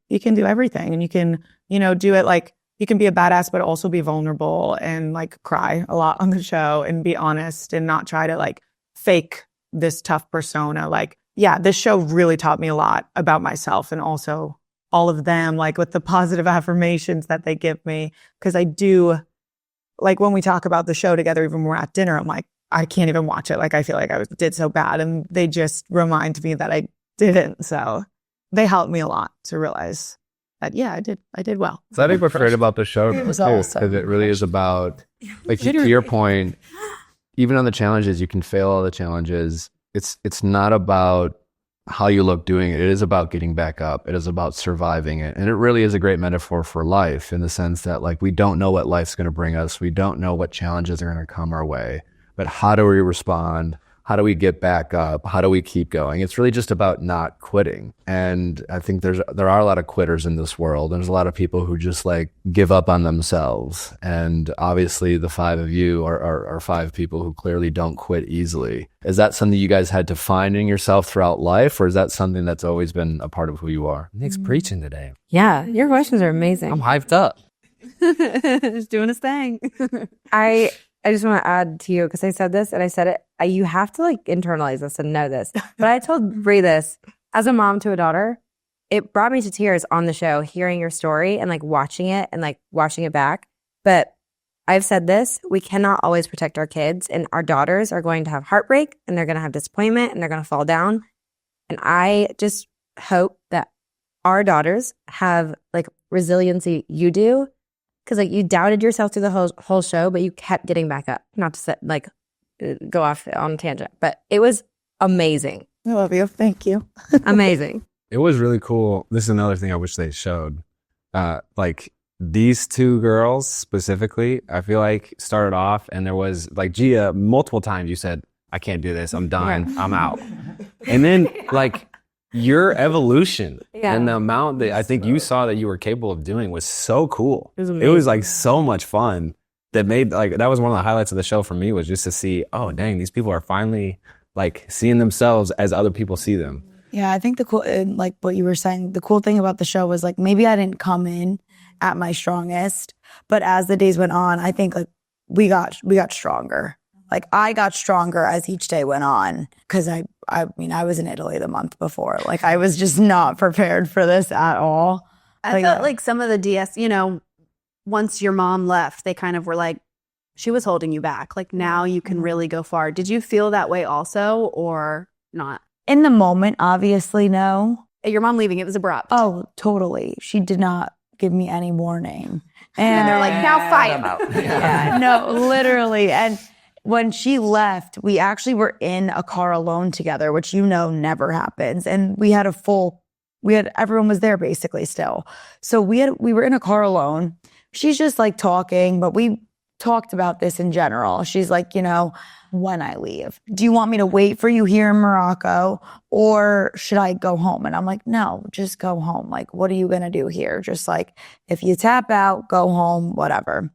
[SPEAKER 4] you can do everything. And you can, do it like, you can be a badass, but also be vulnerable and like cry a lot on the show and be honest and not try to like fake this tough persona. Like, yeah, this show really taught me a lot about myself, and also all of them, like with the positive affirmations that they give me. Cause I do, like when we talk about the show together, even when we're at dinner, I'm like, I can't even watch it. Like, I feel like I did so bad. And they just remind me that I didn't. So they helped me a lot to realize that, yeah, I did well.
[SPEAKER 1] So I think what's great about the show too, because it really is about, like, to your point, even on the challenges, you can fail all the challenges. It's not about how you look doing it. It is about getting back up. It is about surviving it. And it really is a great metaphor for life, in the sense that, like, we don't know what life's going to bring us. We don't know what challenges are going to come our way. but how do we respond? How do we get back up? How do we keep going? It's really just about not quitting. And I think there are a lot of quitters in this world. There's a lot of people who just like give up on themselves. And obviously the 5 of you are 5 people who clearly don't quit easily. Is that something you guys had to find in yourself throughout life, or is that something that's always been a part of who you are?
[SPEAKER 3] Nick's preaching today.
[SPEAKER 6] Yeah, your questions are amazing.
[SPEAKER 3] I'm hyped up.
[SPEAKER 2] Just doing his thing.
[SPEAKER 6] I just want to add to you, because I said this and I said it. You have to like internalize this and know this. But I told Bree this as a mom to a daughter. It brought me to tears on the show, hearing your story and like watching it and like watching it back. But I've said this: we cannot always protect our kids, and our daughters are going to have heartbreak and they're going to have disappointment and they're going to fall down. And I just hope that our daughters have like resiliency you do. Because like you doubted yourself through the whole show, but you kept getting back up. Not to set, like go off on a tangent, but it was amazing.
[SPEAKER 5] I love you. Thank you.
[SPEAKER 6] Amazing.
[SPEAKER 3] It was really cool. This is another thing I wish they showed. Like these 2 girls specifically, I feel like started off and there was like Gia, multiple times you said, I can't do this. I'm done. I'm out. And then like your evolution and the amount that I think you saw that you were capable of doing was so cool. It was like so much fun. That was one of the highlights of the show for me, was just to see, oh dang, these people are finally like seeing themselves as other people see them.
[SPEAKER 4] Yeah, I think the cool, like what you were saying, the cool thing about the show was like maybe I didn't come in at my strongest, but as the days went on, I think like we got stronger. Like I got stronger as each day went on, because I mean I was in Italy the month before. Like I was just not prepared for this at all.
[SPEAKER 2] I felt like some of the DS, once your mom left, they kind of were like, she was holding you back. Like now you can really go far. Did you feel that way also, or not?
[SPEAKER 4] In the moment, obviously, no.
[SPEAKER 2] Your mom leaving, it was abrupt.
[SPEAKER 4] Oh, totally. She did not give me any warning.
[SPEAKER 2] And they're like, now fight.
[SPEAKER 4] Yeah, no, literally. And when she left, we actually were in a car alone together, which never happens. And we had everyone was there basically still. So we were in a car alone. She's just like talking, but we talked about this in general. She's like, when I leave, do you want me to wait for you here in Morocco, or should I go home? And I'm like, no, just go home. Like, what are you going to do here? Just like, if you tap out, go home, whatever.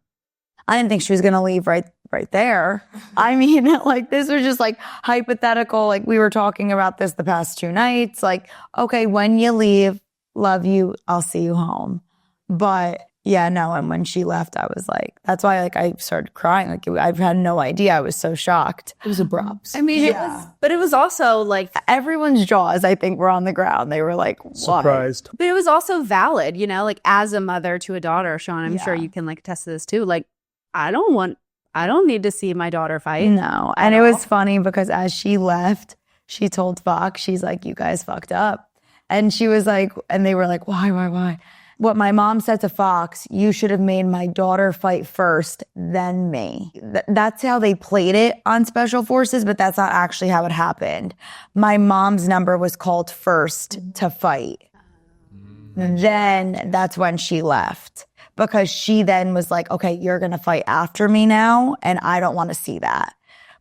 [SPEAKER 4] I didn't think she was going to leave right there. I mean, like, this was just like hypothetical. Like, we were talking about this the past 2 nights. Like, okay, when you leave, love you, I'll see you home. But yeah, no. And when she left, I was like, that's why like I started crying. Like I've had no idea. I was so shocked.
[SPEAKER 5] It was abrupt.
[SPEAKER 2] I mean, it was also like
[SPEAKER 4] everyone's jaws, I think, were on the ground. They were like,
[SPEAKER 7] surprised.
[SPEAKER 2] But it was also valid, like as a mother to a daughter, Shawn, I'm sure you can like attest to this too. Like, I don't need to see my daughter fight.
[SPEAKER 4] No. And it was funny because as she left, she told Fox, she's like, you guys fucked up. And she was like, and they were like, why? What my mom said to Fox, you should have made my daughter fight first, then me. That's how they played it on Special Forces, but that's not actually how it happened. My mom's number was called first to fight. Then that's when she left, because she then was like, okay, you're going to fight after me now, and I don't want to see that.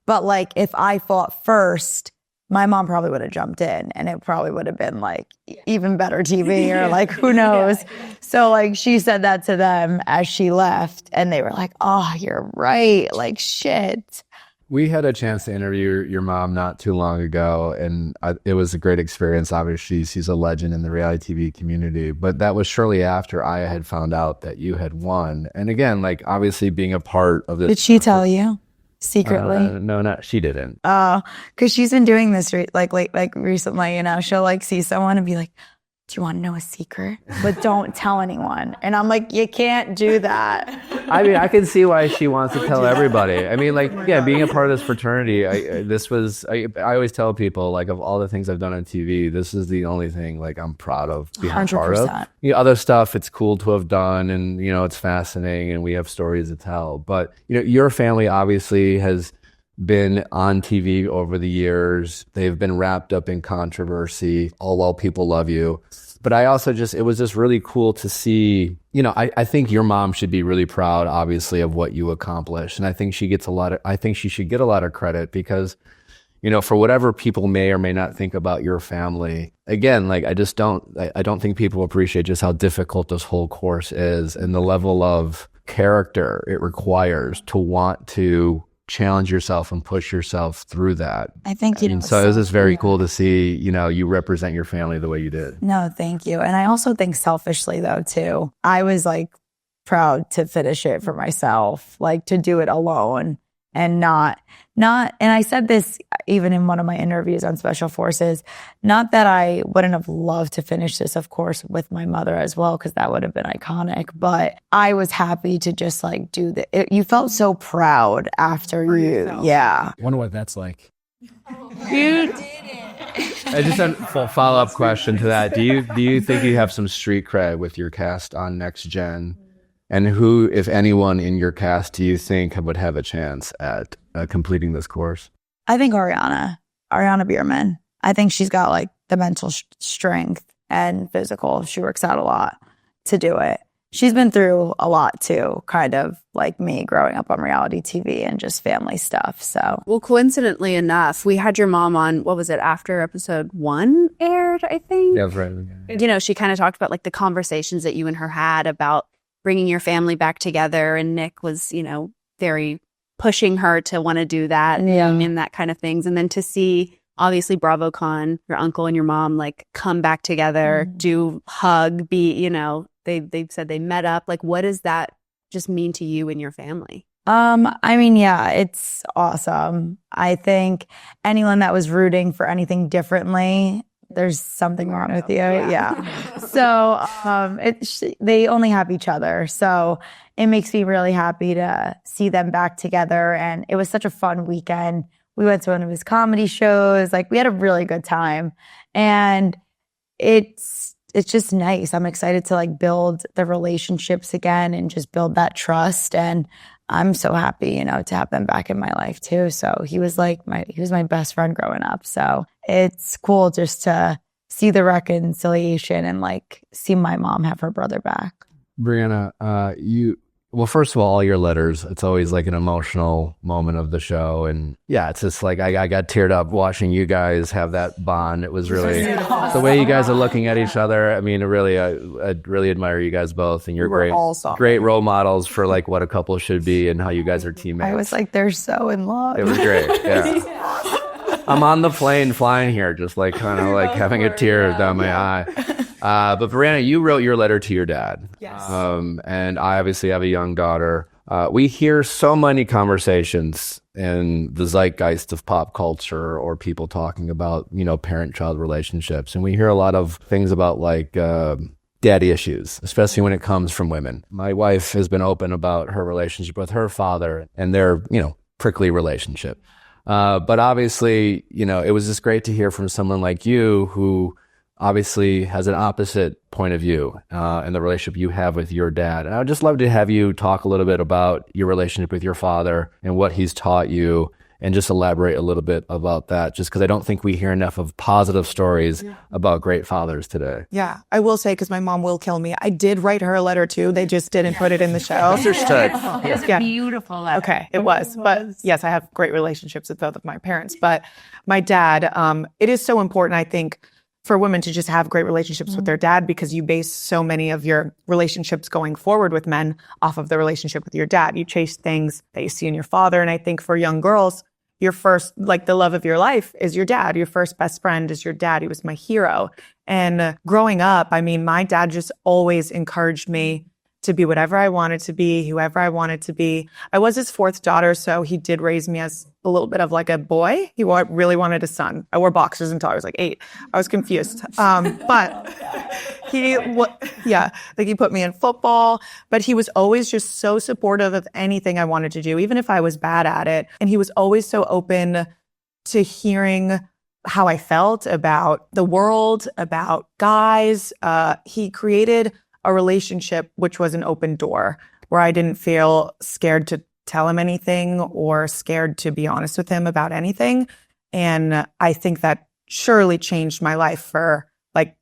[SPEAKER 4] But like, if I fought first, my mom probably would have jumped in, and it probably would have been like even better TV or like, who knows? So like she said that to them as she left, and they were like, oh, you're right. Like, shit.
[SPEAKER 1] We had a chance to interview your mom not too long ago, and it was a great experience. Obviously, she's a legend in the reality TV community, but that was shortly after I had found out that you had won. And again, like obviously being a part of this.
[SPEAKER 4] Did she tell you? Secretly?
[SPEAKER 1] No, she didn't.
[SPEAKER 4] Oh, because she's been doing this like recently, she'll like see someone and be like, do you want to know a secret? But don't tell anyone. And I'm like, you can't do that.
[SPEAKER 1] I mean, I can see why she wants to tell everybody. I mean, like, yeah, being a part of this fraternity, I always tell people, like, of all the things I've done on TV, this is the only thing, like, I'm proud of being a part of. Other stuff, it's cool to have done, and, it's fascinating, and we have stories to tell. But, your family obviously has been on TV over the years. They've been wrapped up in controversy, all while people love you. But I also it was just really cool to see, I think your mom should be really proud, obviously, of what you accomplished. And I think she should get a lot of credit because, for whatever people may or may not think about your family, again, like I don't think people appreciate just how difficult this whole course is and the level of character it requires to want to challenge yourself and push yourself through that.
[SPEAKER 4] I think,
[SPEAKER 1] so it was just very cool to see, you represent your family the way you did.
[SPEAKER 4] No, thank you. And I also think selfishly though, too, I was like proud to finish it for myself, like to do it alone and not, and I said this even in one of my interviews on Special Forces, not that I wouldn't have loved to finish this, of course, with my mother as well, because that would have been iconic, but I was happy to just like do you felt so proud after yeah.
[SPEAKER 3] I wonder what that's like.
[SPEAKER 1] You did it. I just had a follow-up question to that. Do you think you have some street cred with your cast on Next Gen? And who, if anyone in your cast, do you think would have a chance at completing this course?
[SPEAKER 4] I think Ariana Bierman. I think she's got like the mental strength and physical. She works out a lot to do it. She's been through a lot too, kind of like me growing up on reality TV and just family stuff. So,
[SPEAKER 2] well, coincidentally enough, we had your mom on, what was it, after episode 1 aired, I think?
[SPEAKER 1] Yeah, that's right.
[SPEAKER 2] She kind of talked about like the conversations that you and her had about bringing your family back together. And Nick was, very pushing her to want to do that and that kind of things. And then to see, obviously, BravoCon, your uncle and your mom, like come back together, do hug, be, they said they met up. Like, what does that just mean to you and your family?
[SPEAKER 4] I mean, yeah, it's awesome. I think anyone that was rooting for anything differently, there's something wrong with you. Yeah. So, they only have each other. So it makes me really happy to see them back together. And it was such a fun weekend. We went to one of his comedy shows. Like, we had a really good time. And it's just nice. I'm excited to like build the relationships again and just build that trust. And I'm so happy, to have them back in my life too. So he was my best friend growing up. So it's cool just to see the reconciliation and like see my mom have her brother back.
[SPEAKER 1] Brianna, well, first of all your letters, it's always like an emotional moment of the show. And yeah, it's just like I got teared up watching you guys have that bond. It was really the way you guys are looking at each other. I mean, I really admire you guys both, and you're great role models for like what a couple should be and how you guys are teammates.
[SPEAKER 4] I was like, they're so in love.
[SPEAKER 1] It was great. Yeah. I'm on the plane flying here, just like kind of like having a tear down my eye. But Brianna, you wrote your letter to your dad.
[SPEAKER 5] Yes.
[SPEAKER 1] And I obviously have a young daughter. We hear so many conversations in the zeitgeist of pop culture or people talking about, parent-child relationships. And we hear a lot of things about like daddy issues, especially when it comes from women. My wife has been open about her relationship with her father and their, prickly relationship. But obviously, it was just great to hear from someone like you who obviously has an opposite point of view in the relationship you have with your dad. And I'd just love to have you talk a little bit about your relationship with your father and what he's taught you, and just elaborate a little bit about that, just because I don't think we hear enough of positive stories about great fathers today.
[SPEAKER 5] Yeah, I will say, because my mom will kill me, I did write her a letter too. They just didn't put it in the show.
[SPEAKER 1] Understood.
[SPEAKER 6] It's a beautiful letter.
[SPEAKER 5] Okay, it was. But yes, I have great relationships with both of my parents. But my dad, it is so important, I think, for women to just have great relationships with their dad, because you base so many of your relationships going forward with men off of the relationship with your dad. You chase things that you see in your father. And I think for young girls, your first, like the love of your life is your dad. Your first best friend is your dad. He was my hero. And growing up, I mean, my dad just always encouraged me to be whatever I wanted to be, whoever I wanted to be. I was his fourth daughter, so he did raise me as a little bit of like a boy. He really wanted a son. I wore boxers until I was like 8. I was confused. But he put me in football, but he was always just so supportive of anything I wanted to do, even if I was bad at it. And he was always so open to hearing how I felt about the world, about guys. He created a relationship which was an open door, where I didn't feel scared to tell him anything or scared to be honest with him about anything. And I think that surely changed my life for like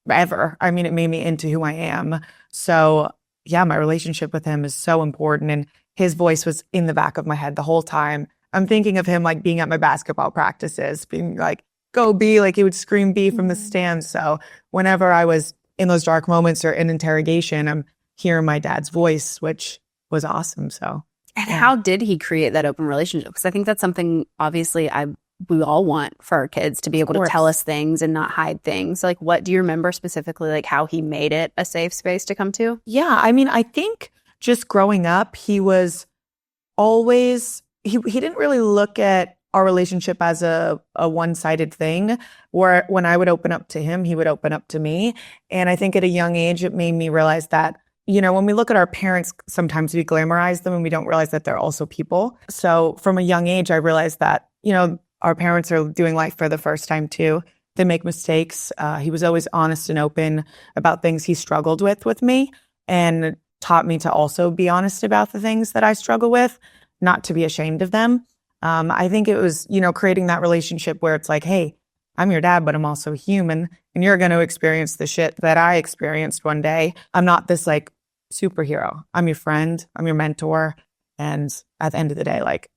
[SPEAKER 5] ever. I mean, it made me into who I am. So yeah, my relationship with him is so important. And his voice was in the back of my head the whole time. I'm thinking of him like being at my basketball practices, being like, go B, like he would scream B from the stands. So whenever I was in those dark moments or in interrogation, I'm hearing my dad's voice, which was awesome. So,
[SPEAKER 2] and how did he create that open relationship? Because I think that's something obviously we all want for our kids to be able to tell us things and not hide things. Like, what do you remember specifically, like how he made it a safe space to come to?
[SPEAKER 5] Yeah, I mean, I think just growing up, he was always, he didn't really look at our relationship as a one-sided thing, where when I would open up to him, he would open up to me. And I think at a young age, it made me realize that, you know, when we look at our parents, sometimes we glamorize them and we don't realize that they're also people. So from a young age, I realized that, you know, our parents are doing life for the first time too. They make mistakes. He was always honest and open about things he struggled with me, and taught me to also be honest about the things that I struggle with, not to be ashamed of them. I think it was, you know, creating that relationship where it's like, hey, I'm your dad, but I'm also human, and you're going to experience the shit that I experienced one day. I'm not this like superhero. I'm your friend. I'm your mentor. And at the end of the day, like,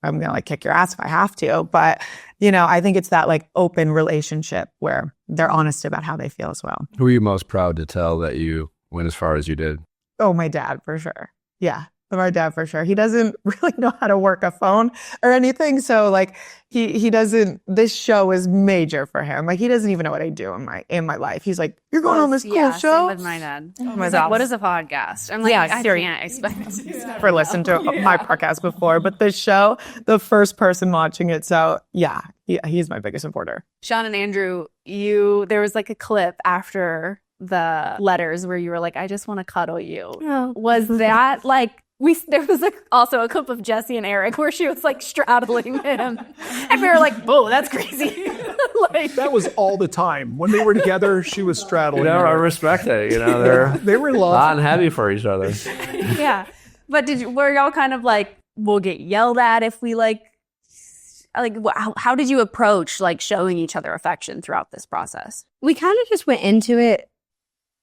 [SPEAKER 5] I'm going to like kick your ass if I have to. But, you know, I think it's that like open relationship where they're honest about how they feel as well.
[SPEAKER 1] Who are you most proud to tell that you went as far as you did?
[SPEAKER 5] Oh, my dad, for sure. Yeah. My dad, for sure. He doesn't really know how to work a phone or anything. So like he doesn't, this show is major for him. Like he doesn't even know what I do in my life. He's like, you're going on this cool show?
[SPEAKER 2] Same with my dad. He's like, what is a podcast? I'm like, I can't explain.
[SPEAKER 5] Never listened to my podcast before, but this show, the first person watching it. So yeah, he's my biggest supporter.
[SPEAKER 2] Shawn and Andrew, there was like a clip after the letters where you were like, I just want to cuddle you. Oh. Was that like, there was also a clip of Jesse and Eric where she was like straddling him, and we were like, "Whoa, that's crazy!"
[SPEAKER 7] Like, that was all the time when they were together. She was straddling.
[SPEAKER 1] You know, I respect it. You know,
[SPEAKER 7] they were in love,
[SPEAKER 1] hot and heavy for each other.
[SPEAKER 2] Yeah, but were y'all kind of like, we'll get yelled at if we like how did you approach like showing each other affection throughout this process?
[SPEAKER 6] We kind of just went into it.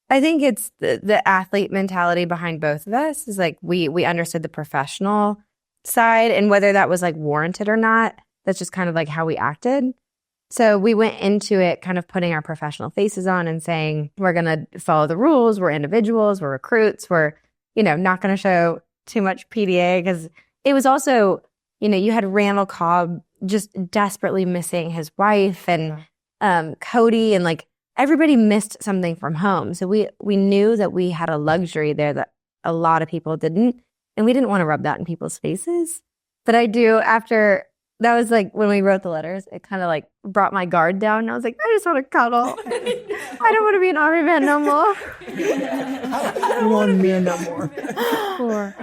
[SPEAKER 6] I think it's the athlete mentality behind both of us is like we understood the professional side, and whether that was like warranted or not, that's just kind of like how we acted. So we went into it kind of putting our professional faces on and saying, we're going to follow the rules. We're individuals. We're recruits. We're, you know, not going to show too much PDA, because it was also, you know, you had Randall Cobb just desperately missing his wife, and Kody, and like, everybody missed something from home. So we knew that we had a luxury there that a lot of people didn't. And we didn't want to rub that in people's faces. But I do, after, that was like when we wrote the letters, it kind of like brought my guard down. And I was like, I just want to cuddle. I don't want to be an army man no more.
[SPEAKER 7] I don't want to be no more.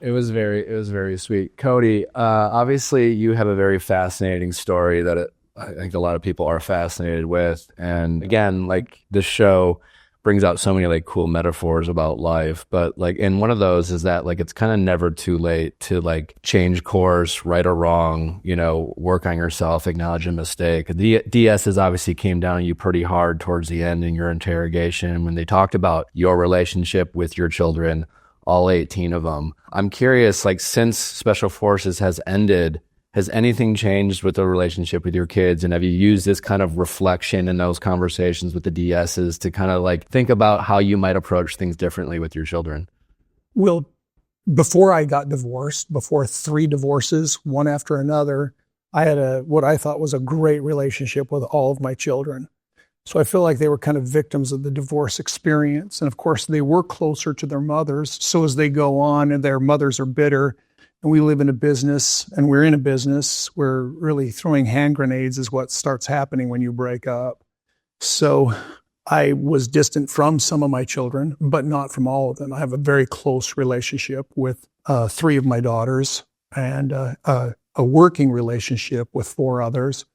[SPEAKER 1] It was very sweet. Kody, obviously you have a very fascinating story that I think a lot of people are fascinated with. And again, like, this show brings out so many like cool metaphors about life. But like, and one of those is that like, it's kind of never too late to like change course, right or wrong, you know, work on yourself, acknowledge a mistake. The DSs obviously came down on you pretty hard towards the end in your interrogation when they talked about your relationship with your children, all 18 of them. I'm curious, like, since Special Forces has ended, has anything changed with the relationship with your kids? And have you used this kind of reflection in those conversations with the DSs to kind of like think about how you might approach things differently with your children?
[SPEAKER 7] Well, before I got divorced, before 3 divorces, one after another, I had what I thought was a great relationship with all of my children. So I feel like they were kind of victims of the divorce experience. And of course, they were closer to their mothers. So as they go on and their mothers are bitter, and we live in a business, and we're in a business where really throwing hand grenades is what starts happening when you break up. So I was distant from some of my children, but not from all of them. I have a very close relationship with 3 of my daughters, and a working relationship with 4 others,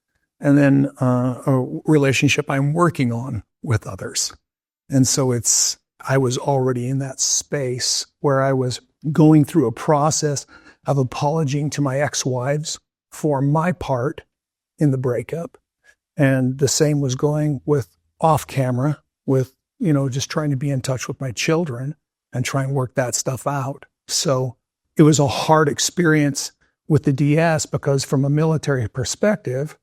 [SPEAKER 7] and then a relationship I'm working on with others. And so I was already in that space where I was going through a process of apologizing to my ex-wives for my part in the breakup. And the same was going with off camera with, just trying to be in touch with my children and try and work that stuff out. So it was a hard experience with the DS because from a military perspective,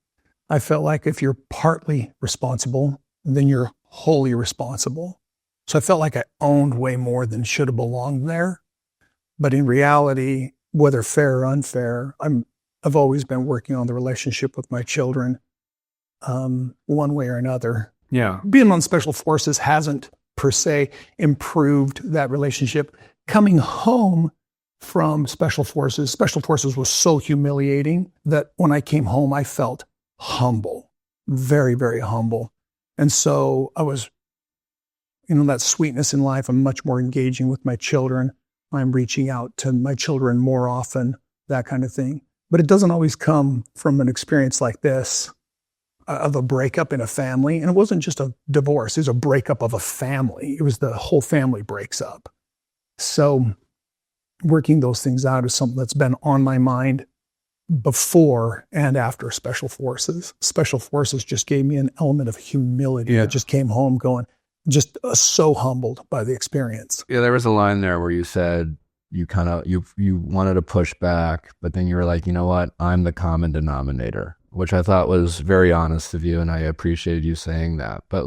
[SPEAKER 7] I felt like if you're partly responsible, then you're wholly responsible. So I felt like I owned way more than should have belonged there. But in reality, whether fair or unfair, I've always been working on the relationship with my children, one way or another.
[SPEAKER 3] Yeah.
[SPEAKER 7] Being on Special Forces hasn't per se improved that relationship. Coming home from Special Forces was so humiliating that when I came home, I felt humble, very, very humble. And so I was, that sweetness in life. I'm much more engaging with my children. I'm reaching out to my children more often, that kind of thing. But it doesn't always come from an experience like this of a breakup in a family. And it wasn't just a divorce. It was a breakup of a family. It was the whole family breaks up. So working those things out is something that's been on my mind before and after Special Forces. Special Forces just gave me an element of humility.
[SPEAKER 3] Yeah.
[SPEAKER 7] I just came home going, just so humbled by the experience.
[SPEAKER 1] Yeah, there was a line there where you said you wanted to push back, but then you were like, you know what? I'm the common denominator, which I thought was very honest of you, and I appreciated you saying that. But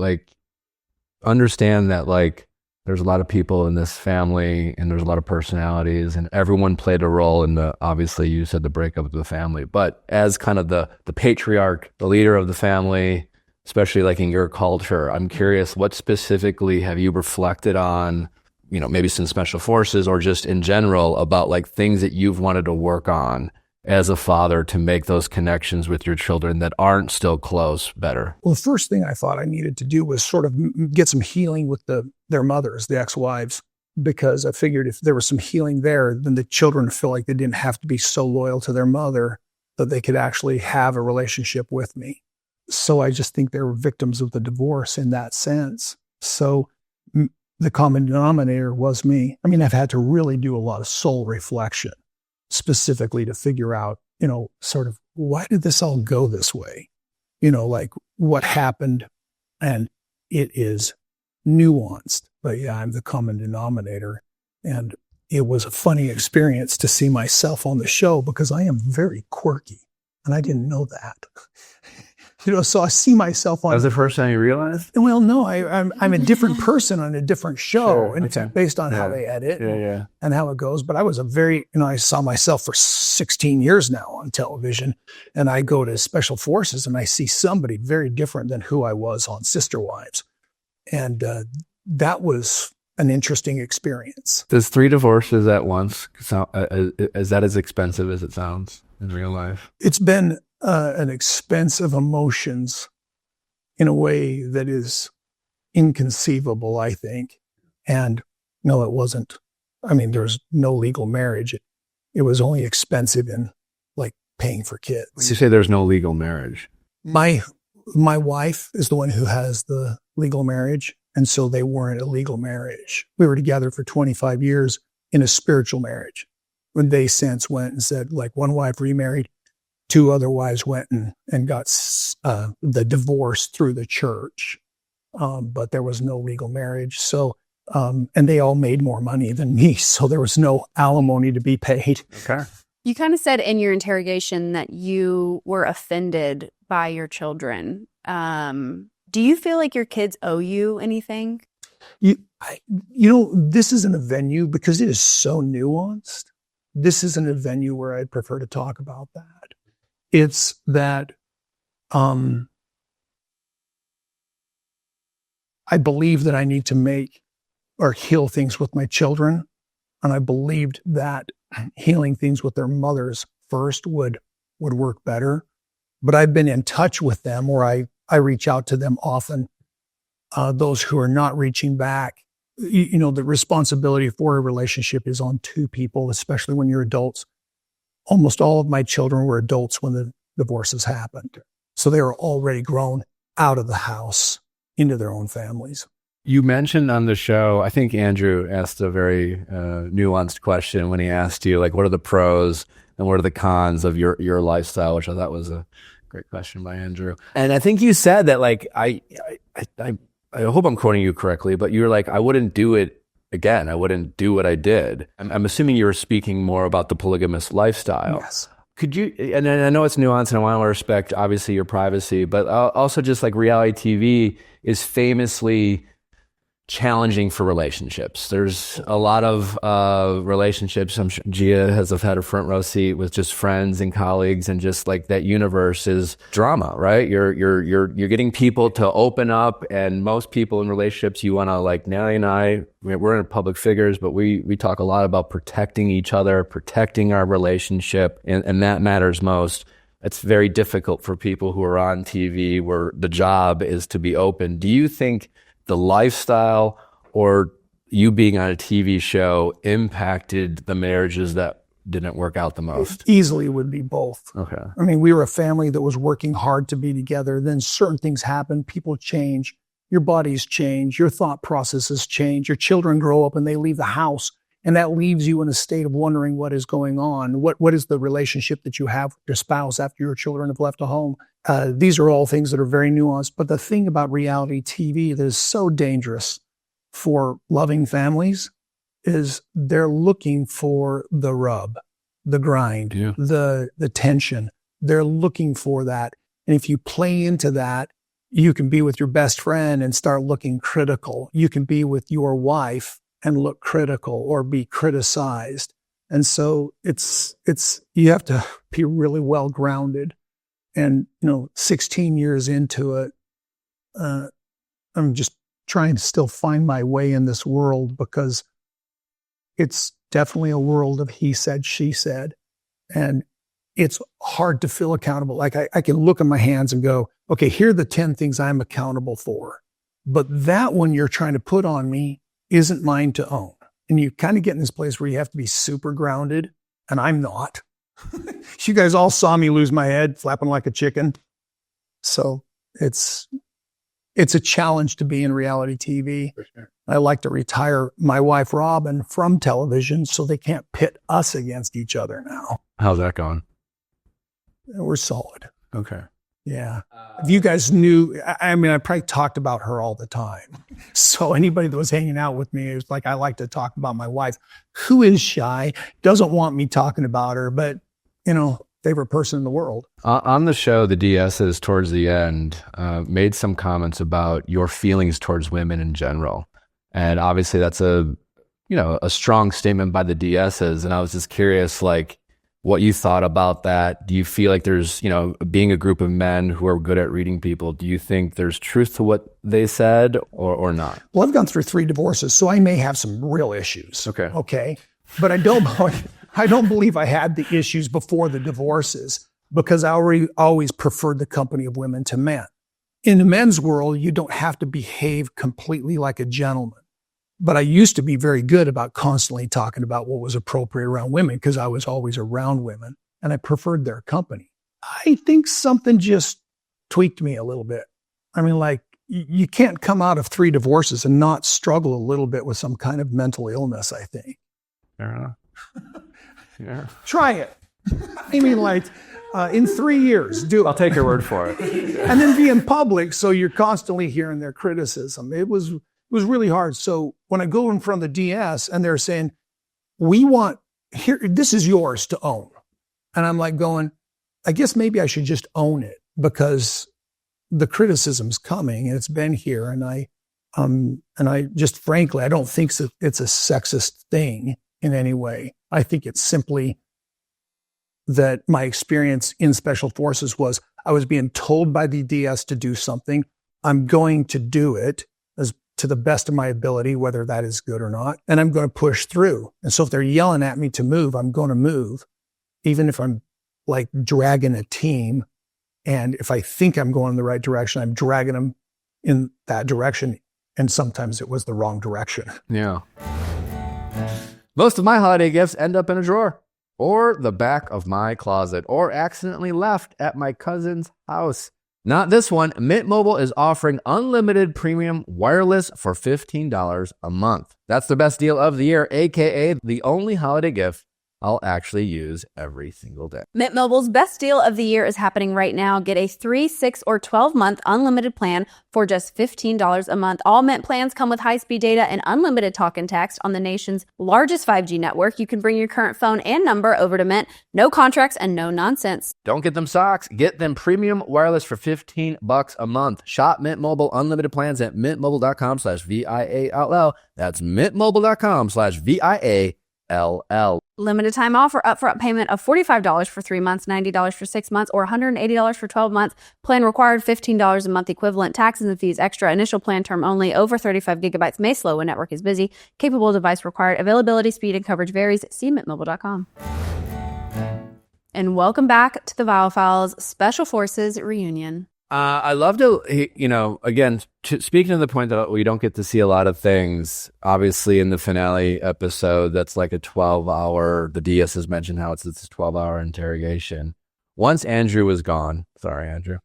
[SPEAKER 1] understand that there's a lot of people in this family, and there's a lot of personalities, and everyone played a role in obviously you said the breakup of the family, but as kind of the patriarch, the leader of the family, especially in your culture, I'm curious, what specifically have you reflected on, maybe since Special Forces or just in general about things that you've wanted to work on as a father to make those connections with your children that aren't still close better?
[SPEAKER 7] Well, the first thing I thought I needed to do was sort of get some healing with their mothers, the ex-wives, because I figured if there was some healing there, then the children feel like they didn't have to be so loyal to their mother, that they could actually have a relationship with me. So I just think they were victims of the divorce in that sense. So the common denominator was me. I mean, I've had to really do a lot of soul reflection, specifically to figure out, sort of why did this all go this way? What happened? And it is nuanced, but yeah, I'm the common denominator. And it was a funny experience to see myself on the show because I am very quirky and I didn't know that. So I see myself on.
[SPEAKER 3] That was the first time you realized?
[SPEAKER 7] Well, no, I'm a different person on a different show,
[SPEAKER 3] Sure,
[SPEAKER 7] and
[SPEAKER 3] okay.
[SPEAKER 7] it's based on how they edit
[SPEAKER 3] Yeah.
[SPEAKER 7] and how it goes. But I was I saw myself for 16 years now on television, and I go to Special Forces and I see somebody very different than who I was on Sister Wives, and that was an interesting experience.
[SPEAKER 1] Does 3 divorces at once sound, is that as expensive as it sounds in real life?
[SPEAKER 7] It's been an expense of emotions in a way that is inconceivable, I think. And no, it wasn't. I mean, there was no legal marriage. It was only expensive in paying for kids.
[SPEAKER 1] When you say there's no legal marriage,
[SPEAKER 7] My wife is the one who has the legal marriage. And so they weren't a legal marriage. We were together for 25 years in a spiritual marriage. When they since went and said, one wife remarried, 2 other wives went and got the divorce through the church. But there was no legal marriage. So, and they all made more money than me. So there was no alimony to be paid.
[SPEAKER 3] Okay.
[SPEAKER 2] You kind of said in your interrogation that you were offended by your children. Do you feel like your kids owe you anything?
[SPEAKER 7] This isn't a venue because it is so nuanced. This isn't a venue where I'd prefer to talk about that. It's that I believe that I need to make or heal things with my children. And I believed that healing things with their mothers first would work better. But I've been in touch with them, or I reach out to them often. Those who are not reaching back, the responsibility for a relationship is on 2 people, especially when you're adults. Almost all of my children were adults when the divorces happened. So they were already grown out of the house into their own families.
[SPEAKER 1] You mentioned on the show, I think Andrew asked a very nuanced question when he asked you, like, what are the pros and what are the cons of your lifestyle, which I thought was a great question by Andrew. And I think you said that, like, I hope I'm quoting you correctly, but you were like, I wouldn't do it again. I wouldn't do what I did. I'm assuming you were speaking more about the polygamous lifestyle.
[SPEAKER 7] Yes.
[SPEAKER 1] Could you, and I know it's nuanced and I want to respect, obviously, your privacy, but also just like reality TV is famously challenging for relationships. There's a lot of relationships. I'm sure Gia has had a front row seat with just friends and colleagues, and just like that universe is drama, right? You're getting people to open up, and most people in relationships, you want to, like, Nelly and I, we're in public figures, but we talk a lot about protecting each other, protecting our relationship, and that matters most. It's very difficult for people who are on TV where the job is to be open. Do you think the lifestyle or you being on a TV show impacted the marriages that didn't work out the most?
[SPEAKER 7] Easily would be both.
[SPEAKER 1] Okay.
[SPEAKER 7] I mean, we were a family that was working hard to be together. Then certain things happen. People change. Your bodies change. Your thought processes change. Your children grow up and they leave the house. And that leaves you in a state of wondering what is going on. What is the relationship that you have with your spouse after your children have left a home? These are all things that are very nuanced. But the thing about reality TV that is so dangerous for loving families is they're looking for the rub, the grind, the tension. They're looking for that. And if you play into that, you can be with your best friend and start looking critical. You can be with your wife and look critical or be criticized. And so it's you have to be really well grounded. And, 16 years into it, I'm just trying to still find my way in this world, because it's definitely a world of he said, she said. And it's hard to feel accountable. Like I can look at my hands and go, okay, here are the 10 things I'm accountable for. But that one you're trying to put on me isn't mine to own. And you kind of get in this place where you have to be super grounded, and I'm not. You guys all saw me lose my head, flapping like a chicken. So it's a challenge to be in reality TV.
[SPEAKER 1] For sure.
[SPEAKER 7] I like to retire my wife, Robin, from television so they can't pit us against each other now.
[SPEAKER 1] How's that going?
[SPEAKER 7] We're solid.
[SPEAKER 1] Okay.
[SPEAKER 7] Yeah. If you guys knew, I mean, I probably talked about her all the time. So anybody that was hanging out with me, it was like, I like to talk about my wife, who is shy, doesn't want me talking about her, but, favorite person in the world.
[SPEAKER 1] On the show, the DSs towards the end made some comments about your feelings towards women in general. And obviously that's a strong statement by the DSs. And I was just curious, like, what you thought about that. Do you feel like there's, being a group of men who are good at reading people, do you think there's truth to what they said or not?
[SPEAKER 7] Well, I've gone through 3 divorces, so I may have some real issues. Okay. But I don't believe I had the issues before the divorces, because I always preferred the company of women to men. In the men's world, you don't have to behave completely like a gentleman. But I used to be very good about constantly talking about what was appropriate around women, because I was always around women and I preferred their company. I think something just tweaked me a little bit. I mean, like, you can't come out of 3 divorces and not struggle a little bit with some kind of mental illness, I think.
[SPEAKER 1] Fair enough. Yeah.
[SPEAKER 7] Try it. I mean, like, in 3 years, do it.
[SPEAKER 1] I'll take your word for it.
[SPEAKER 7] And then be in public, so you're constantly hearing their criticism. It was really hard. So when I go in front of the DS and they're saying, this is yours to own. And I'm like going, I guess maybe I should just own it, because the criticism's coming and it's been here. And I just, frankly, I don't think it's a sexist thing in any way. I think it's simply that my experience in Special Forces was I was being told by the DS to do something. I'm going to do it to the best of my ability, whether that is good or not. And I'm going to push through. And so if they're yelling at me to move, I'm going to move, even if I'm like dragging a team. And if I think I'm going in the right direction, I'm dragging them in that direction. And sometimes it was the wrong direction.
[SPEAKER 1] Yeah. Most of my holiday gifts end up in a drawer or the back of my closet or accidentally left at my cousin's house. Not this one. Mint Mobile is offering unlimited premium wireless for $15 a month. That's the best deal of the year, aka the only holiday gift I'll actually use every single day.
[SPEAKER 2] Mint Mobile's best deal of the year is happening right now. Get a 3, 6, or 12-month unlimited plan for just $15 a month. All Mint plans come with high-speed data and unlimited talk and text on the nation's largest 5G network. You can bring your current phone and number over to Mint. No contracts and no nonsense.
[SPEAKER 1] Don't get them socks. Get them premium wireless for $15 a month. Shop Mint Mobile unlimited plans at mintmobile.com/VIA out loud. That's mintmobile.com/VIA LL.
[SPEAKER 2] Limited time offer, upfront payment of $45 for 3 months, $90 for 6 months, or $180 for 12 months. Plan required $15 a month equivalent. Taxes and fees extra. Initial plan term only. Over 35 gigabytes may slow when network is busy. Capable device required. Availability, speed, and coverage varies. See mintmobile.com. And welcome back to the Viall Files Special Forces reunion.
[SPEAKER 1] I love to, again, speaking to the point that we don't get to see a lot of things, obviously in the finale episode, that's like a 12-hour, the DS has mentioned how it's a 12-hour interrogation. Once Andrew was gone, sorry, Andrew,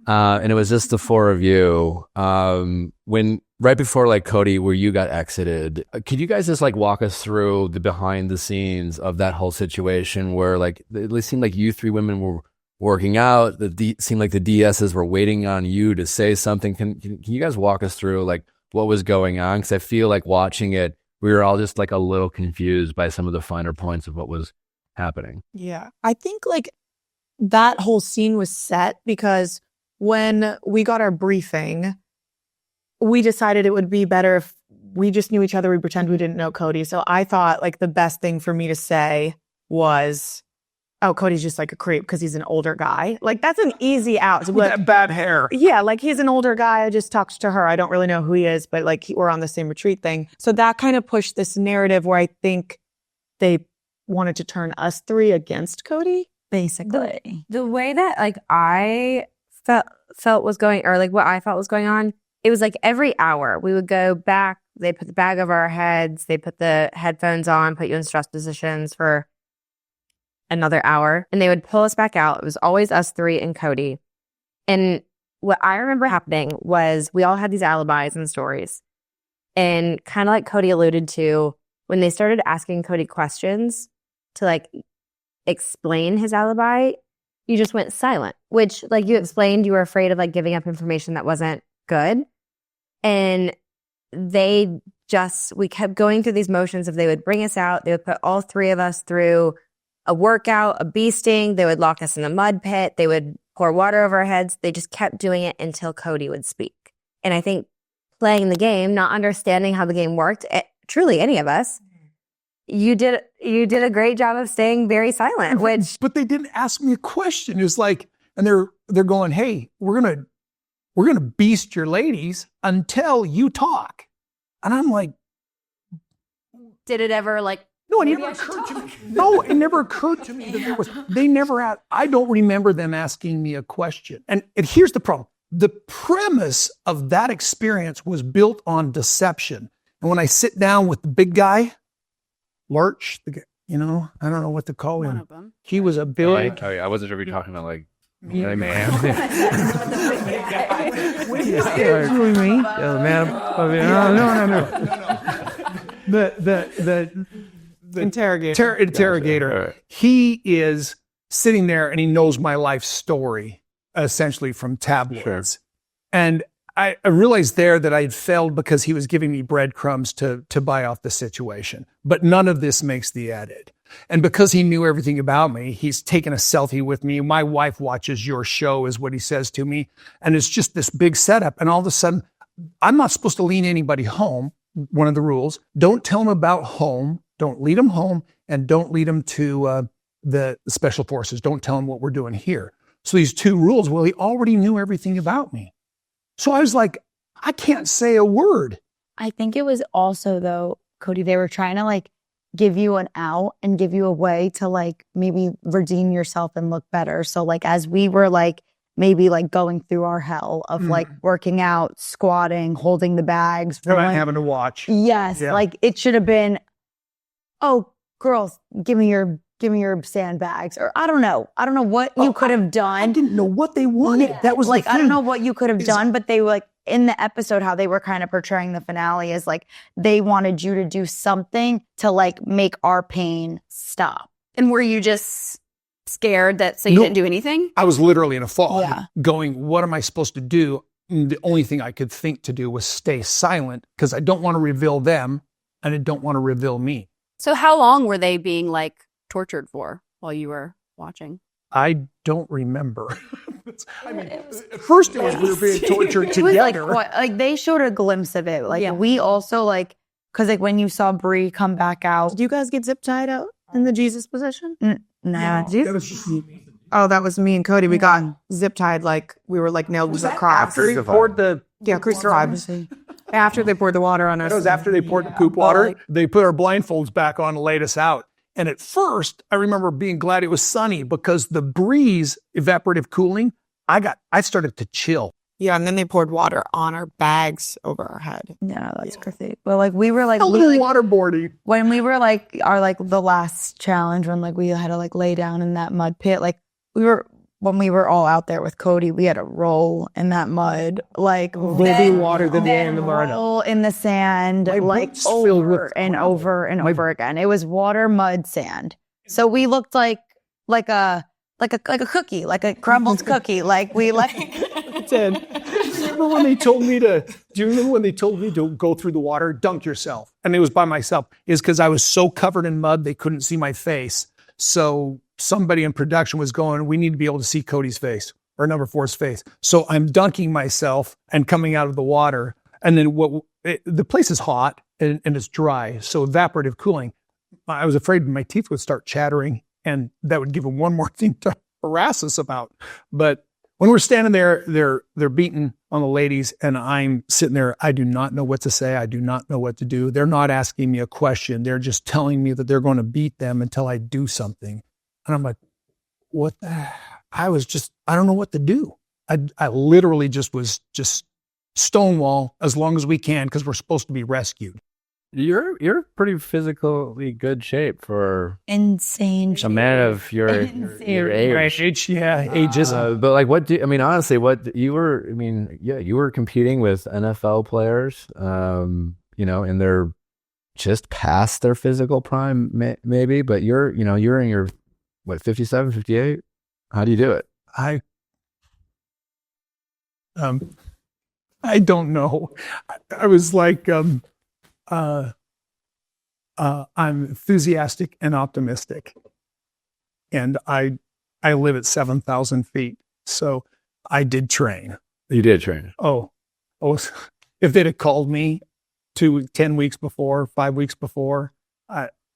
[SPEAKER 1] and it was just the four of you, right before like Kody, where you got exited, could you guys just like walk us through the behind the scenes of that whole situation where like, it seemed like you three women were working out, seemed like the DSs were waiting on you to say something. Can you guys walk us through like what was going on? Because I feel like watching it, we were all just like a little confused by some of the finer points of what was happening.
[SPEAKER 5] Yeah. I think like that whole scene was set because when we got our briefing, we decided it would be better if we just knew each other. We pretend we didn't know Kody. So I thought like the best thing for me to say was, oh, Cody's just like a creep because he's an older guy. Like, that's an easy out.
[SPEAKER 7] With that bad hair.
[SPEAKER 5] Yeah, like he's an older guy. I just talked to her. I don't really know who he is, but like we're on the same retreat thing. So that kind of pushed this narrative where I think they wanted to turn us three against Kody.
[SPEAKER 4] Basically.
[SPEAKER 6] The way that like I felt was going, or like what I felt was going on, it was like every hour we would go back. They put the bag over our heads. They put the headphones on, put you in stress positions for another hour, and they would pull us back out. It was always us three and Kody. And what I remember happening was we all had these alibis and stories. And kind of like Kody alluded to, when they started asking Kody questions to like explain his alibi, you just went silent, which like you explained, you were afraid of like giving up information that wasn't good. And we kept going through these motions of they would bring us out. They would put all three of us through a workout, a bee sting. They would lock us in a mud pit. They would pour water over our heads. They just kept doing it until Kody would speak. And I think playing the game, not understanding how the game worked, truly any of us, you did a great job of staying very silent, which...
[SPEAKER 7] But they didn't ask me a question. It was like, and they're going, hey, we're gonna beast your ladies until you talk. And I'm like...
[SPEAKER 2] Did it ever like...
[SPEAKER 7] No, it never occurred to me. No, it never occurred to me that there was. They never asked. I don't remember them asking me a question. And here's the problem: the premise of that experience was built on deception. And when I sit down with the big guy, Lurch, I don't know what to call him.
[SPEAKER 2] One of them.
[SPEAKER 7] He was a billion.
[SPEAKER 3] Oh, yeah, I wasn't sure if you're talking about like.
[SPEAKER 7] Yeah,
[SPEAKER 3] man.
[SPEAKER 7] The
[SPEAKER 5] interrogator.
[SPEAKER 7] Interrogator. He is sitting there and he knows my life story, essentially from tabloids. Sure. And I realized there that I had failed because he was giving me breadcrumbs to buy off the situation. But none of this makes the edit. And because he knew everything about me, he's taken a selfie with me. My wife watches your show, is what he says to me. And it's just this big setup. And all of a sudden, I'm not supposed to lead anybody home. One of the rules. Don't tell them about home. Don't lead them home. And don't lead them to the special forces. Don't tell them what we're doing here. So these two rules, well, he already knew everything about me. So I was like, I can't say a word.
[SPEAKER 4] I think it was also, though, Kody, they were trying to like give you an out and give you a way to like maybe redeem yourself and look better. So like as we were like maybe like going through our hell of like working out, squatting, holding the bags.
[SPEAKER 7] And not having to watch.
[SPEAKER 4] Yes. Yeah. Like it should have been, oh, girls, give me your give me your sandbags, or I don't know what you could have done.
[SPEAKER 7] I didn't know what they wanted. That was
[SPEAKER 4] like,
[SPEAKER 7] the thing.
[SPEAKER 4] I don't know what you could have done, but they were like, in the episode, how they were kind of portraying the finale is like, they wanted you to do something to like make our pain stop.
[SPEAKER 2] And were you just scared that you didn't do anything?
[SPEAKER 7] I was literally in a fog,
[SPEAKER 4] Yeah.
[SPEAKER 7] going, what am I supposed to do? And the only thing I could think to do was stay silent, because I don't want to reveal them and I don't want to reveal me.
[SPEAKER 2] So how long were they being like tortured for while you were watching?
[SPEAKER 7] I don't remember. I mean, at first it was we were being tortured
[SPEAKER 4] It was like,
[SPEAKER 7] together.
[SPEAKER 4] like they showed a glimpse of it. Like we also like, because like when you saw Brie come back out,
[SPEAKER 5] Did you guys get zip tied out in the Jesus position?
[SPEAKER 4] nah,
[SPEAKER 7] That was just me.
[SPEAKER 5] Oh, that was me and Kody. We got zip tied like we were like nailed to the cross.
[SPEAKER 7] After they poured the
[SPEAKER 5] crucified. After they poured the water on us.
[SPEAKER 7] That was after they poured the poop water. They put our blindfolds back on and laid us out. And at first, I remember being glad it was sunny, because the breeze, evaporative cooling, I started to chill.
[SPEAKER 5] Yeah, and then they poured water on our bags over our head.
[SPEAKER 4] no, that's crazy. But like we were like,
[SPEAKER 7] A little waterboarding.
[SPEAKER 4] when we were like the last challenge, when like we had to like lay down in that mud pit, like when we were all out there with Kody, we had to roll in that mud, like
[SPEAKER 7] water than
[SPEAKER 4] then roll in the sand, like
[SPEAKER 7] boots filled with
[SPEAKER 4] over and over and over again. It was water, mud, sand. So we looked like a cookie, like a crumbled cookie. Like we like.
[SPEAKER 7] Remember when they told me to? Do you remember when they told me to go through the water, dunk yourself? And it was by myself. Is because I was so covered in mud they couldn't see my face. So somebody in production was going, we need to be able to see Kody's face, or number 4's face. So I'm dunking myself and coming out of the water. And then the place is hot and it's dry. So evaporative cooling. I was afraid my teeth would start chattering, and that would give them one more thing to harass us about. But when we're standing there, they're beating on the ladies, and I'm sitting there. I do not know what to say. I do not know what to do. They're not asking me a question. They're just telling me that they're going to beat them until I do something. And I'm like, what the? I don't know what to do. I literally just was stonewall as long as we can, because we're supposed to be rescued.
[SPEAKER 1] You're pretty physically good shape for
[SPEAKER 4] Insane.
[SPEAKER 1] a man of your age.
[SPEAKER 7] Age is
[SPEAKER 1] But like, honestly, you were competing with NFL players, and they're just past their physical prime, maybe, but you're in your, 57, 58? How do you do it?
[SPEAKER 7] I don't know. I was like, I'm enthusiastic and optimistic, and I live at 7,000 feet. So I did train.
[SPEAKER 1] You did train.
[SPEAKER 7] Oh, if they'd have called me 10 weeks before, 5 weeks before,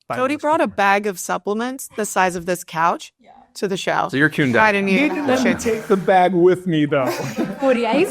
[SPEAKER 5] Kody brought a bag of supplements the size of this couch to the show.
[SPEAKER 1] So you're tuned
[SPEAKER 5] I
[SPEAKER 1] out.
[SPEAKER 5] didn't
[SPEAKER 7] He
[SPEAKER 5] even
[SPEAKER 7] didn't let me take the bag with me, though.
[SPEAKER 8] Cody, I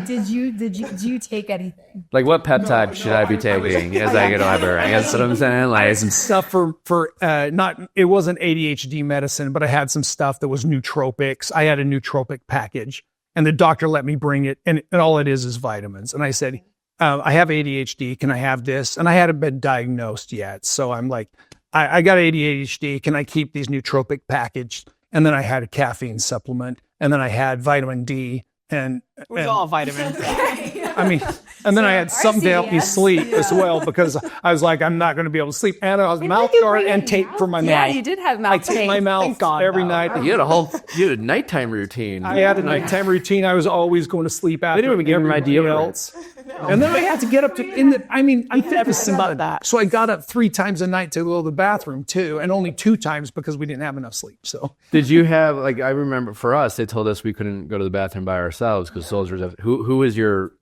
[SPEAKER 8] did you take anything?
[SPEAKER 1] Like, what peptide should I be taking as I get older? That's what I'm saying. Like,
[SPEAKER 7] Some stuff for not, it wasn't ADHD medicine, but I had some stuff that was nootropics. I had a nootropic package, and the doctor let me bring it, and all it is vitamins. And I said, I have ADHD. Can I have this? And I hadn't been diagnosed yet. So I'm like, I got ADHD. Can I keep these nootropic packaged? And then I had a caffeine supplement, and then I had vitamin D, and
[SPEAKER 5] all vitamins.
[SPEAKER 7] I mean, and then I had something to help me sleep as well, because I was like, I'm not going to be able to sleep. And I was mouth guard and tape for my
[SPEAKER 2] Yeah,
[SPEAKER 7] mouth.
[SPEAKER 2] you did have
[SPEAKER 7] I
[SPEAKER 2] mouth
[SPEAKER 7] tape
[SPEAKER 2] tape.
[SPEAKER 7] my mouth every night.
[SPEAKER 1] you had a nighttime routine.
[SPEAKER 7] I had a nighttime routine. I was always going to sleep after.
[SPEAKER 1] didn't even give me my
[SPEAKER 7] everybody
[SPEAKER 1] deodorant.
[SPEAKER 7] else. And then I had to get up I'm 57.
[SPEAKER 5] about that.
[SPEAKER 7] So I got up 3 times a night to go to the bathroom too, and only 2 times because we didn't have enough sleep. So
[SPEAKER 1] Did you have, like, I remember for us, they told us we couldn't go to the bathroom by ourselves because soldiers have, who is your,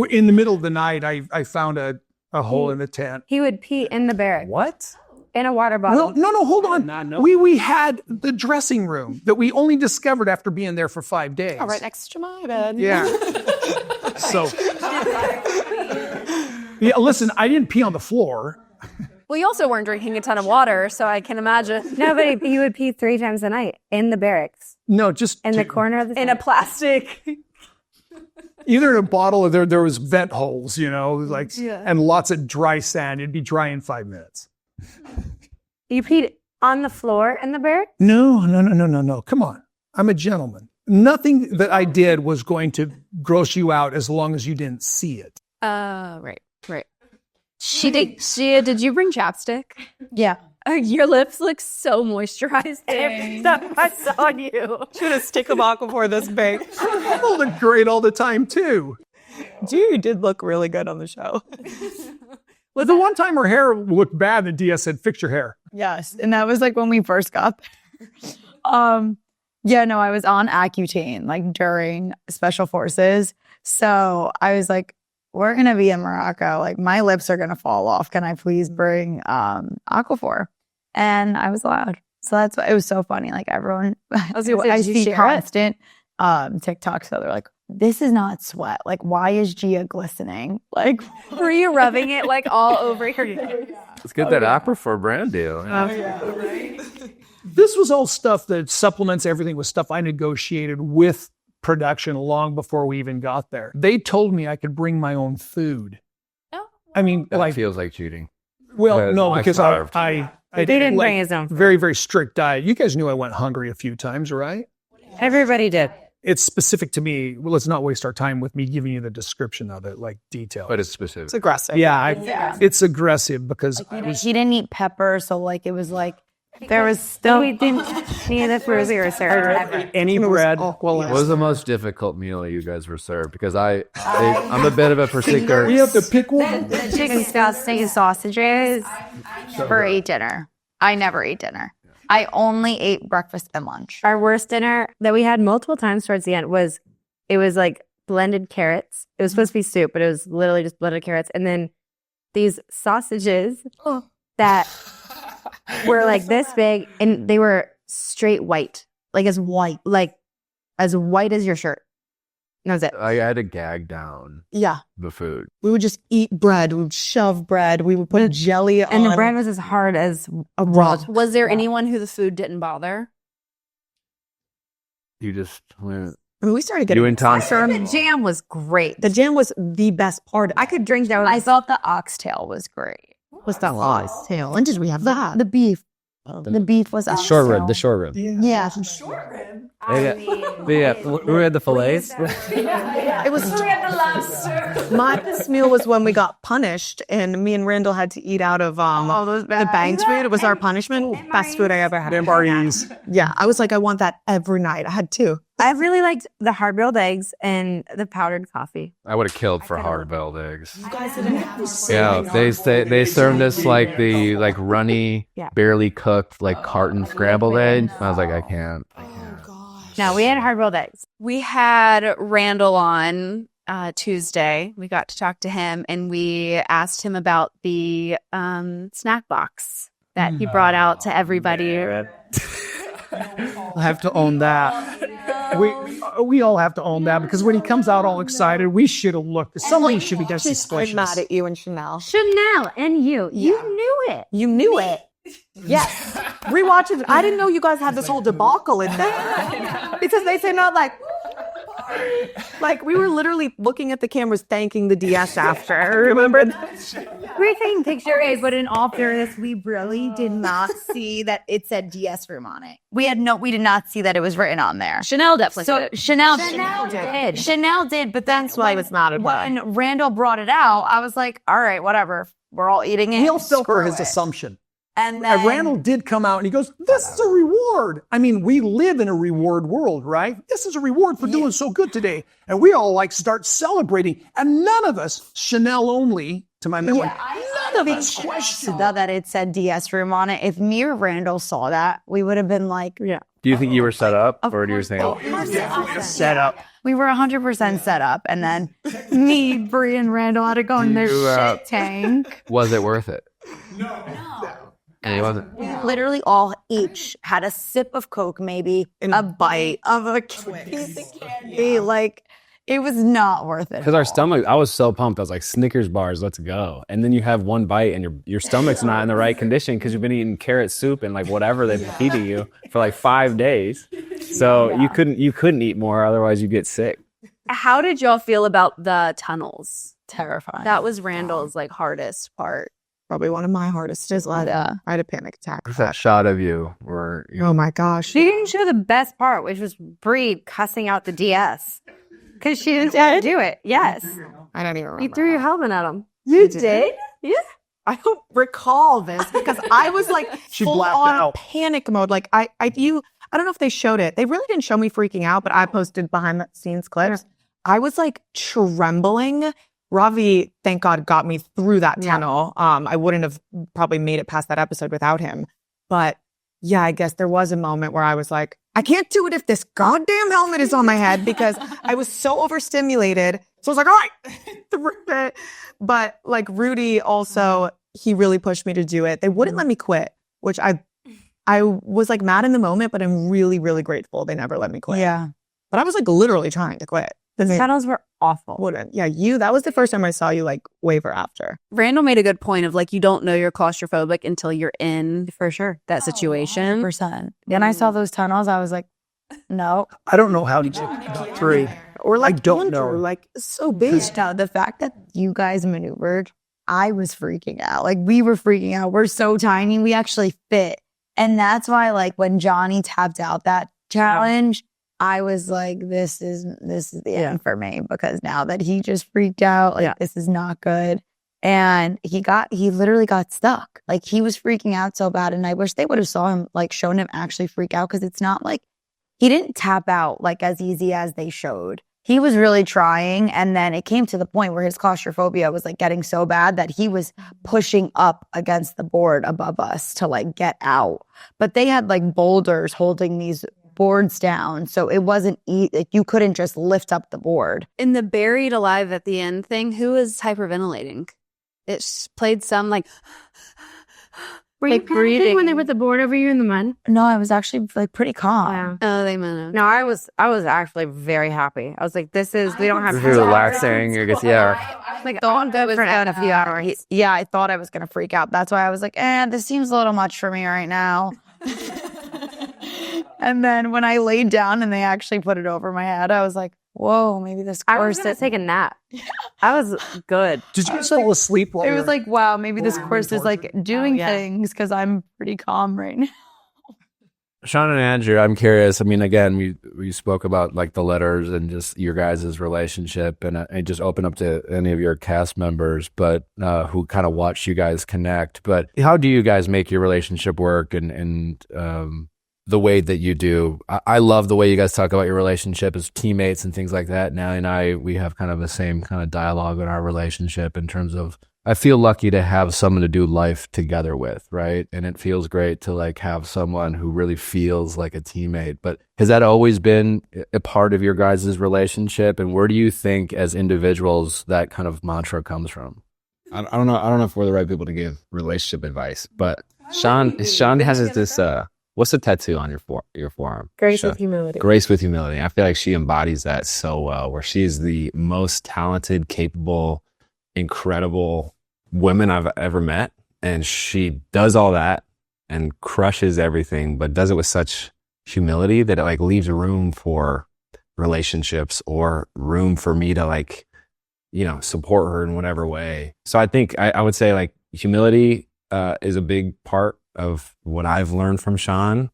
[SPEAKER 7] in the middle of the night, I found a hole in the tent.
[SPEAKER 6] He would pee in the barracks.
[SPEAKER 1] what?
[SPEAKER 6] In a water bottle.
[SPEAKER 7] Well, no, hold on. We had the dressing room that we only discovered after being there for 5 days.
[SPEAKER 5] Right next to my bed.
[SPEAKER 7] Yeah. So. Yeah, listen, I didn't pee on the floor.
[SPEAKER 2] Well, you also weren't drinking a ton of water, so I can imagine.
[SPEAKER 6] No, but he would pee 3 times a night in the barracks.
[SPEAKER 7] No, just
[SPEAKER 6] In the corner of the
[SPEAKER 2] In a plastic.
[SPEAKER 7] either in a bottle or there was vent holes, and lots of dry sand. It'd be dry in 5 minutes.
[SPEAKER 6] You peed On the floor in the barracks?
[SPEAKER 7] No. Come on. I'm a gentleman. Nothing that I did was going to gross you out as long as you didn't see it.
[SPEAKER 2] Right. Gia, did you bring chapstick?
[SPEAKER 4] Yeah.
[SPEAKER 2] Your lips look so moisturized. Every time I saw you.
[SPEAKER 5] Should have stick a bottle for this big.
[SPEAKER 7] I look great all the time, too.
[SPEAKER 5] You did look really good on the show.
[SPEAKER 7] Well, the one time her hair looked bad, and Dia said, fix your hair.
[SPEAKER 4] Yes. And that was like when we first got there. Yeah, no, I was on Accutane like during Special Forces. So I was like, we're going to be in Morocco. Like my lips are going to fall off. Can I please bring Aquaphor? And I was allowed. So that's why it was so funny. Like everyone, I see constant TikToks. So they're like, this is not sweat. Like, why is Gia glistening? Like,
[SPEAKER 2] were you rubbing it like all over your face?
[SPEAKER 1] Let's get that Aquaphor brand deal.
[SPEAKER 7] Right? This was all stuff that supplements everything was stuff I negotiated with production long before we even got there. They told me I could bring my own food.
[SPEAKER 2] Oh.
[SPEAKER 7] I mean,
[SPEAKER 1] That
[SPEAKER 7] like,
[SPEAKER 1] feels like cheating.
[SPEAKER 7] well, no, because I
[SPEAKER 6] didn't bring his own food.
[SPEAKER 7] Very, very strict diet. You guys knew I went hungry a few times, right?
[SPEAKER 6] Everybody did.
[SPEAKER 7] It's specific to me. Well, let's not waste our time with me giving you the description of it, like detail.
[SPEAKER 1] But it's specific.
[SPEAKER 5] It's aggressive.
[SPEAKER 7] Yeah, it's aggressive because
[SPEAKER 4] he didn't eat pepper. So like, it was like, there was still.
[SPEAKER 6] We didn't need the food we were served.
[SPEAKER 7] any bread.
[SPEAKER 1] What was the most difficult meal you guys were served? Because I'm a bit of a particular.
[SPEAKER 7] We have to pick one.
[SPEAKER 2] The chicken steak sausages.
[SPEAKER 4] Never ate dinner. I never ate dinner. I only ate breakfast and lunch.
[SPEAKER 6] Our worst dinner that we had multiple times towards the end was like blended carrots. It was supposed to be soup, but it was literally just blended carrots. And then these sausages that were like this big, and they were straight white, like as white as your shirt. And that was it.
[SPEAKER 1] I had to gag down
[SPEAKER 5] Yeah.
[SPEAKER 1] the food.
[SPEAKER 5] We would just eat bread. We would shove bread. We would put jelly on.
[SPEAKER 6] And the bread was as hard as
[SPEAKER 5] a rock.
[SPEAKER 2] Was there anyone who the food didn't bother?
[SPEAKER 1] You just went.
[SPEAKER 5] I mean, we started getting.
[SPEAKER 1] You and Tom.
[SPEAKER 6] the jam was great.
[SPEAKER 5] The jam was the best part.
[SPEAKER 6] I could drink that.
[SPEAKER 4] I thought the oxtail was great.
[SPEAKER 5] What's that oxtail? When did we have that?
[SPEAKER 4] The beef. The beef was
[SPEAKER 3] The short rib. The short rib.
[SPEAKER 4] Yeah.
[SPEAKER 3] We had the fillets.
[SPEAKER 5] It was my best meal was when we got punished and me and Randall had to eat out of the banked food. It was our punishment. Best food I ever had.
[SPEAKER 7] Barties.
[SPEAKER 5] Yeah, I was like, I want that every night. I had two.
[SPEAKER 6] I really liked the hard-boiled eggs and the powdered coffee.
[SPEAKER 1] I would have killed for hard-boiled eggs. Yeah, they served us like the runny, barely cooked carton scrambled eggs. I was like, I can't.
[SPEAKER 6] No, we had hard-boiled eggs.
[SPEAKER 2] We had Randall on Tuesday. We got to talk to him, and we asked him about the snack box that he brought out to everybody.
[SPEAKER 7] I have to own that. We all have to own that because when he comes out all excited, we should have looked. Somebody should be just suspicious.
[SPEAKER 5] I'm mad at you and Chanel.
[SPEAKER 6] Chanel and you.
[SPEAKER 5] Yeah.
[SPEAKER 6] You knew it.
[SPEAKER 5] You knew it. Yes. Rewatch it. I didn't know you guys had this whole debacle in there. Because they say not like we were literally looking at the cameras thanking the DS after. Remember?
[SPEAKER 8] We're taking pictures, but in all fairness, we really did not see that it said DS room on it.
[SPEAKER 4] We did not see that it was written on there.
[SPEAKER 2] Chanel definitely
[SPEAKER 4] So
[SPEAKER 2] did.
[SPEAKER 4] Chanel
[SPEAKER 6] did.
[SPEAKER 4] Chanel did, but then
[SPEAKER 5] That's why I was mad at her.
[SPEAKER 4] when Randall brought it out, I was like, all right, whatever. We're all eating it.
[SPEAKER 7] He'll filter
[SPEAKER 4] Screw
[SPEAKER 7] his
[SPEAKER 4] it.
[SPEAKER 7] assumption.
[SPEAKER 4] And then
[SPEAKER 7] Randall did come out and he goes, this is a reward. I mean, we live in a reward world, right? This is a reward for doing so good today. And we all start celebrating. And none of us, Chanel only, to my memory, none of us questioned
[SPEAKER 4] that it said DS room on it. If me or Randall saw that, we would have been like, yeah.
[SPEAKER 1] Do you think you were set up, or do you think?
[SPEAKER 7] set up.
[SPEAKER 4] We were 100% set up. And then me, Bree, and Randall had to go in their shit tank.
[SPEAKER 1] Was it worth it? No. And it wasn't.
[SPEAKER 4] We literally all each had a sip of Coke, maybe a bite of a piece of candy. It was not worth it.
[SPEAKER 3] Because our stomach, I was so pumped. I was like, Snickers bars, let's go. And then you have one bite and your stomach's not in the right condition because you've been eating carrot soup and whatever they've been feeding you for 5 days. So you couldn't eat more, otherwise you get sick.
[SPEAKER 2] How did y'all feel about the tunnels?
[SPEAKER 4] Terrifying.
[SPEAKER 2] That was Randall's hardest part.
[SPEAKER 5] probably one of my hardest is I had a panic attack.
[SPEAKER 1] There's that shot of you where
[SPEAKER 5] Oh my gosh.
[SPEAKER 6] She didn't show the best part, which was Bree cussing out the DS. Because she didn't do it. Yes.
[SPEAKER 5] I don't even remember.
[SPEAKER 6] You threw your helmet at him.
[SPEAKER 5] You did? Yeah. I don't recall this because I was like full
[SPEAKER 7] blacked
[SPEAKER 5] on
[SPEAKER 7] out.
[SPEAKER 5] panic mode. Like I don't know if they showed it. They really didn't show me freaking out, but I posted behind the scenes clips. I was like trembling. Ravi, thank God, got me through that tunnel. I wouldn't have probably made it past that episode without him. But yeah, I guess there was a moment where I was like, I can't do it if this goddamn helmet is on my head because I was so overstimulated. So I was like, all right, threw it. But like Rudy also, he really pushed me to do it. They wouldn't let me quit, which I was like mad in the moment, but I'm really, really grateful they never let me quit.
[SPEAKER 4] Yeah.
[SPEAKER 5] But I was like literally trying to quit.
[SPEAKER 6] The tunnels were awful.
[SPEAKER 5] Wouldn't. Yeah, that was the first time I saw you like waver after.
[SPEAKER 2] Randall made a good point of like, you don't know you're claustrophobic until you're in
[SPEAKER 6] For sure.
[SPEAKER 2] that situation.
[SPEAKER 4] 100%. Then I saw those tunnels. I was like, no.
[SPEAKER 7] I don't know how to get 3.
[SPEAKER 5] Or like
[SPEAKER 7] I don't
[SPEAKER 5] Hunter,
[SPEAKER 7] know.
[SPEAKER 5] like so big.
[SPEAKER 4] No, the fact that you guys maneuvered, I was freaking out. Like we were freaking out. We're so tiny. We actually fit. And that's why like when Johnny tapped out that challenge, I was like, this is the end for me because now that he just freaked out, like this is not good. And he literally got stuck. Like he was freaking out so bad. And I wish they would have shown him actually freak out because it's not like he didn't tap out like as easy as they showed. He was really trying. And then it came to the point where his claustrophobia was like getting so bad that he was pushing up against the board above us to like get out. But they had like boulders holding these boards down. So it wasn't, like, you couldn't just lift up the board.
[SPEAKER 2] In the buried alive at the end thing, who was hyperventilating? It played some like
[SPEAKER 6] Were you
[SPEAKER 2] like
[SPEAKER 6] panicking
[SPEAKER 2] breathing
[SPEAKER 6] when they put the board over you in the mud?
[SPEAKER 4] No, I was actually like pretty calm.
[SPEAKER 6] Wow.
[SPEAKER 2] Oh, they might have.
[SPEAKER 6] No, I was actually very happy. I was like, we don't have
[SPEAKER 1] if you're relaxing, you're just
[SPEAKER 6] like don't go for a few hours.
[SPEAKER 4] Yeah, I thought I was going to freak out. That's why I was like, this seems a little much for me right now. And then when I laid down and they actually put it over my head, I was like, whoa, maybe this
[SPEAKER 6] I
[SPEAKER 4] course
[SPEAKER 6] was going to take a nap. I was good.
[SPEAKER 7] Did you fall asleep while
[SPEAKER 4] It
[SPEAKER 7] you
[SPEAKER 4] was
[SPEAKER 7] were-
[SPEAKER 4] like, wow, maybe this
[SPEAKER 7] Wow.
[SPEAKER 4] course is like doing things because I'm pretty calm right now.
[SPEAKER 1] Shawn and Andrew, I'm curious. I mean, again, we spoke about like the letters and just your guys' relationship, and I just open up to any of your cast members, but who kind of watch you guys connect. But how do you guys make your relationship work and the way that you do? I love the way you guys talk about your relationship as teammates and things like that. Now and we have kind of the same kind of dialogue in our relationship in terms of, I feel lucky to have someone to do life together with, right? And it feels great to like have someone who really feels like a teammate. But has that always been a part of your guys' relationship? And where do you think as individuals that kind of mantra comes from?
[SPEAKER 3] I don't know if we're the right people to give relationship advice, but Shawn has this what's the tattoo on your forearm?
[SPEAKER 6] Grace
[SPEAKER 3] Shawn?
[SPEAKER 6] with humility.
[SPEAKER 3] Grace with humility. I feel like she embodies that so well, where she is the most talented, capable, incredible woman I've ever met. And she does all that and crushes everything, but does it with such humility that it like leaves room for relationships or room for me to like, support her in whatever way. So I think I would say like humility is a big part of what I've learned from Shawn.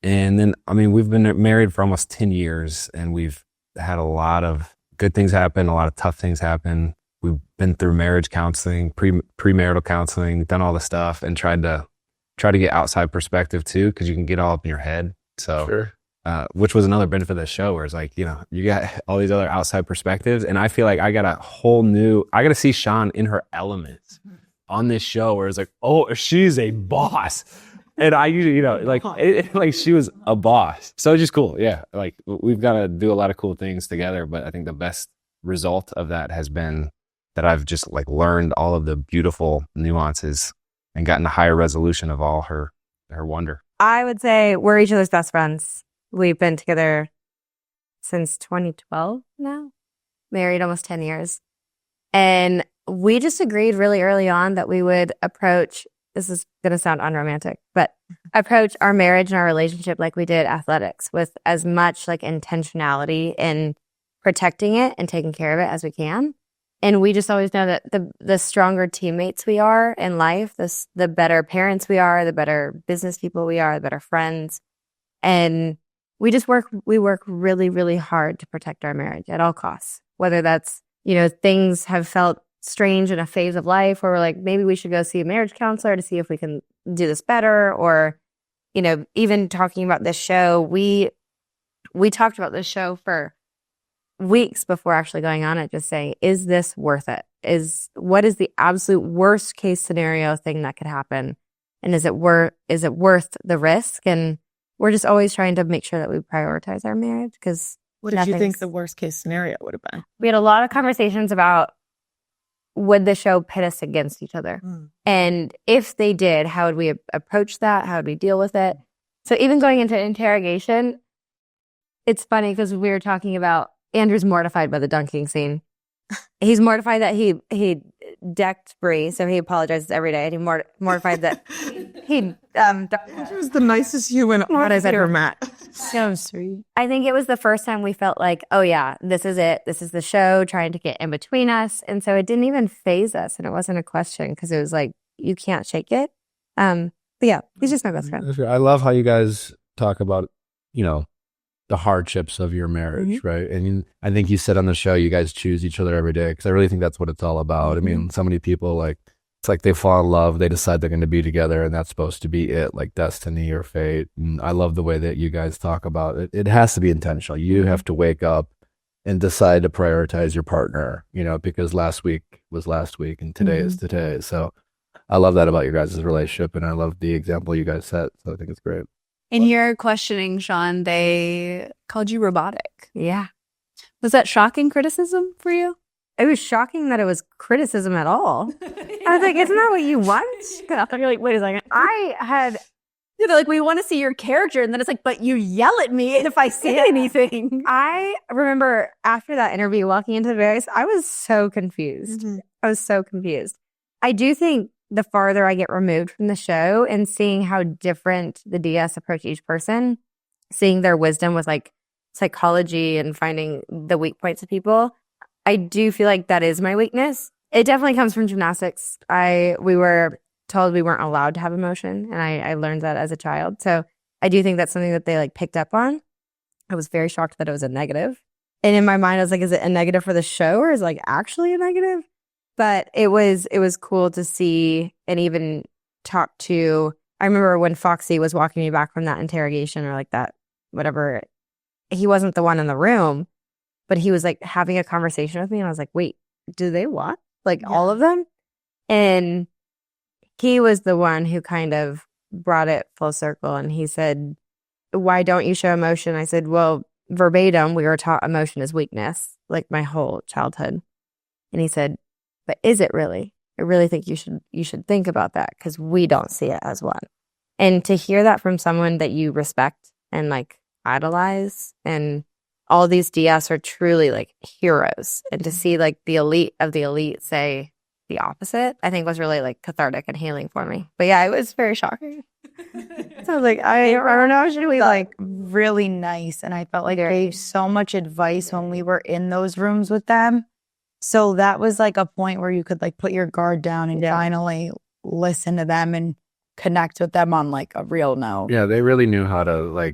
[SPEAKER 3] And then, I mean, we've been married for almost 10 years and we've had a lot of good things happen, a lot of tough things happen. We've been through marriage counseling, premarital counseling, done all the stuff and tried to get outside perspective too, because you can get all up in your head. So,
[SPEAKER 1] Sure.
[SPEAKER 3] Which was another benefit of the show where it's like, you got all these other outside perspectives. And I feel like I got to see Shawn in her elements on this show where it's like, oh, she's a boss. And I usually, like she was a boss. So it's just cool. Yeah. Like we've got to do a lot of cool things together. But I think the best result of that has been that I've just like learned all of the beautiful nuances and gotten a higher resolution of all her wonder.
[SPEAKER 6] I would say we're each other's best friends. We've been together since 2012 now, married almost 10 years. And we just agreed really early on that we would approach, this is going to sound unromantic, but approach our marriage and our relationship like we did athletics, with as much like intentionality in protecting it and taking care of it as we can. And we just always know that the stronger teammates we are in life, the better parents we are, the better business people we are, the better friends. And we work really, really hard to protect our marriage at all costs. Whether that's, things have felt strange in a phase of life where we're like, maybe we should go see a marriage counselor to see if we can do this better. Or, even talking about this show, we talked about this show for weeks before actually going on it, just saying, is this worth it? What is the absolute worst case scenario thing that could happen? And is it worth the risk? And we're just always trying to make sure that we prioritize our marriage, because
[SPEAKER 5] What did you think the worst case scenario would have been?
[SPEAKER 6] We had a lot of conversations about, would the show pit us against each other? And if they did, how would we approach that? How would we deal with it? So even going into interrogation, it's funny because we were talking about Andrew's mortified by the dunking scene. He's mortified that he decked Bree, so he apologizes every day. And he mortified that he
[SPEAKER 5] She was the nicest human I've ever met.
[SPEAKER 6] So sweet. I think it was the first time we felt like, oh yeah, this is it. This is the show trying to get in between us. And so it didn't even faze us, and it wasn't a question because it was like, you can't shake it. But yeah, he's just my best friend.
[SPEAKER 1] I love how you guys talk about, the hardships of your marriage, right? And I think you said on the show, you guys choose each other every day, because I really think that's what it's all about. I mean, so many people, it's like they fall in love, they decide they're going to be together, and that's supposed to be it, like destiny or fate. And I love the way that you guys talk about it. It has to be intentional. You have to wake up and decide to prioritize your partner, because last week was last week and today is today. So I love that about your guys' relationship, and I love the example you guys set. So I think it's great.
[SPEAKER 2] In your questioning, Shawn, they called you robotic.
[SPEAKER 6] Yeah.
[SPEAKER 2] Was that shocking criticism for you?
[SPEAKER 6] It was shocking that it was criticism at all. I was like, isn't that what you want? You're like, wait a second. I had...
[SPEAKER 2] They're like, we want to see your character. And then it's like, but you yell at me if I say anything.
[SPEAKER 6] I remember after that interview, walking into the Vegas, I was so confused. I was so confused. I do think the farther I get removed from the show and seeing how different the DS approach each person, seeing their wisdom with like psychology and finding the weak points of people, I do feel like that is my weakness. It definitely comes from gymnastics. We were told we weren't allowed to have emotion, and I learned that as a child. So I do think that's something that they picked up on. I was very shocked that it was a negative. And in my mind, I was like, is it a negative for the show, or is it actually a negative? But it was cool to see and even talk to. I remember when Foxy was walking me back from that interrogation or that, whatever, he wasn't the one in the room, but he was having a conversation with me. And I was like, wait, do they what? All of them? And he was the one who kind of brought it full circle. And he said, why don't you show emotion? I said, well, verbatim, we were taught emotion is weakness, my whole childhood. And he said, but is it really? I really think you should think about that, because we don't see it as one. And to hear that from someone that you respect and idolize, and all these DS are truly heroes, and to see the elite of the elite say the opposite, I think was really cathartic and healing for me. But yeah, it was very shocking. So I was I don't know, should we
[SPEAKER 4] really nice, and I felt like they gave so much advice when we were in those rooms with them. So that was a point where you could put your guard down and finally listen to them and connect with them on a real note.
[SPEAKER 1] Yeah, they really knew how to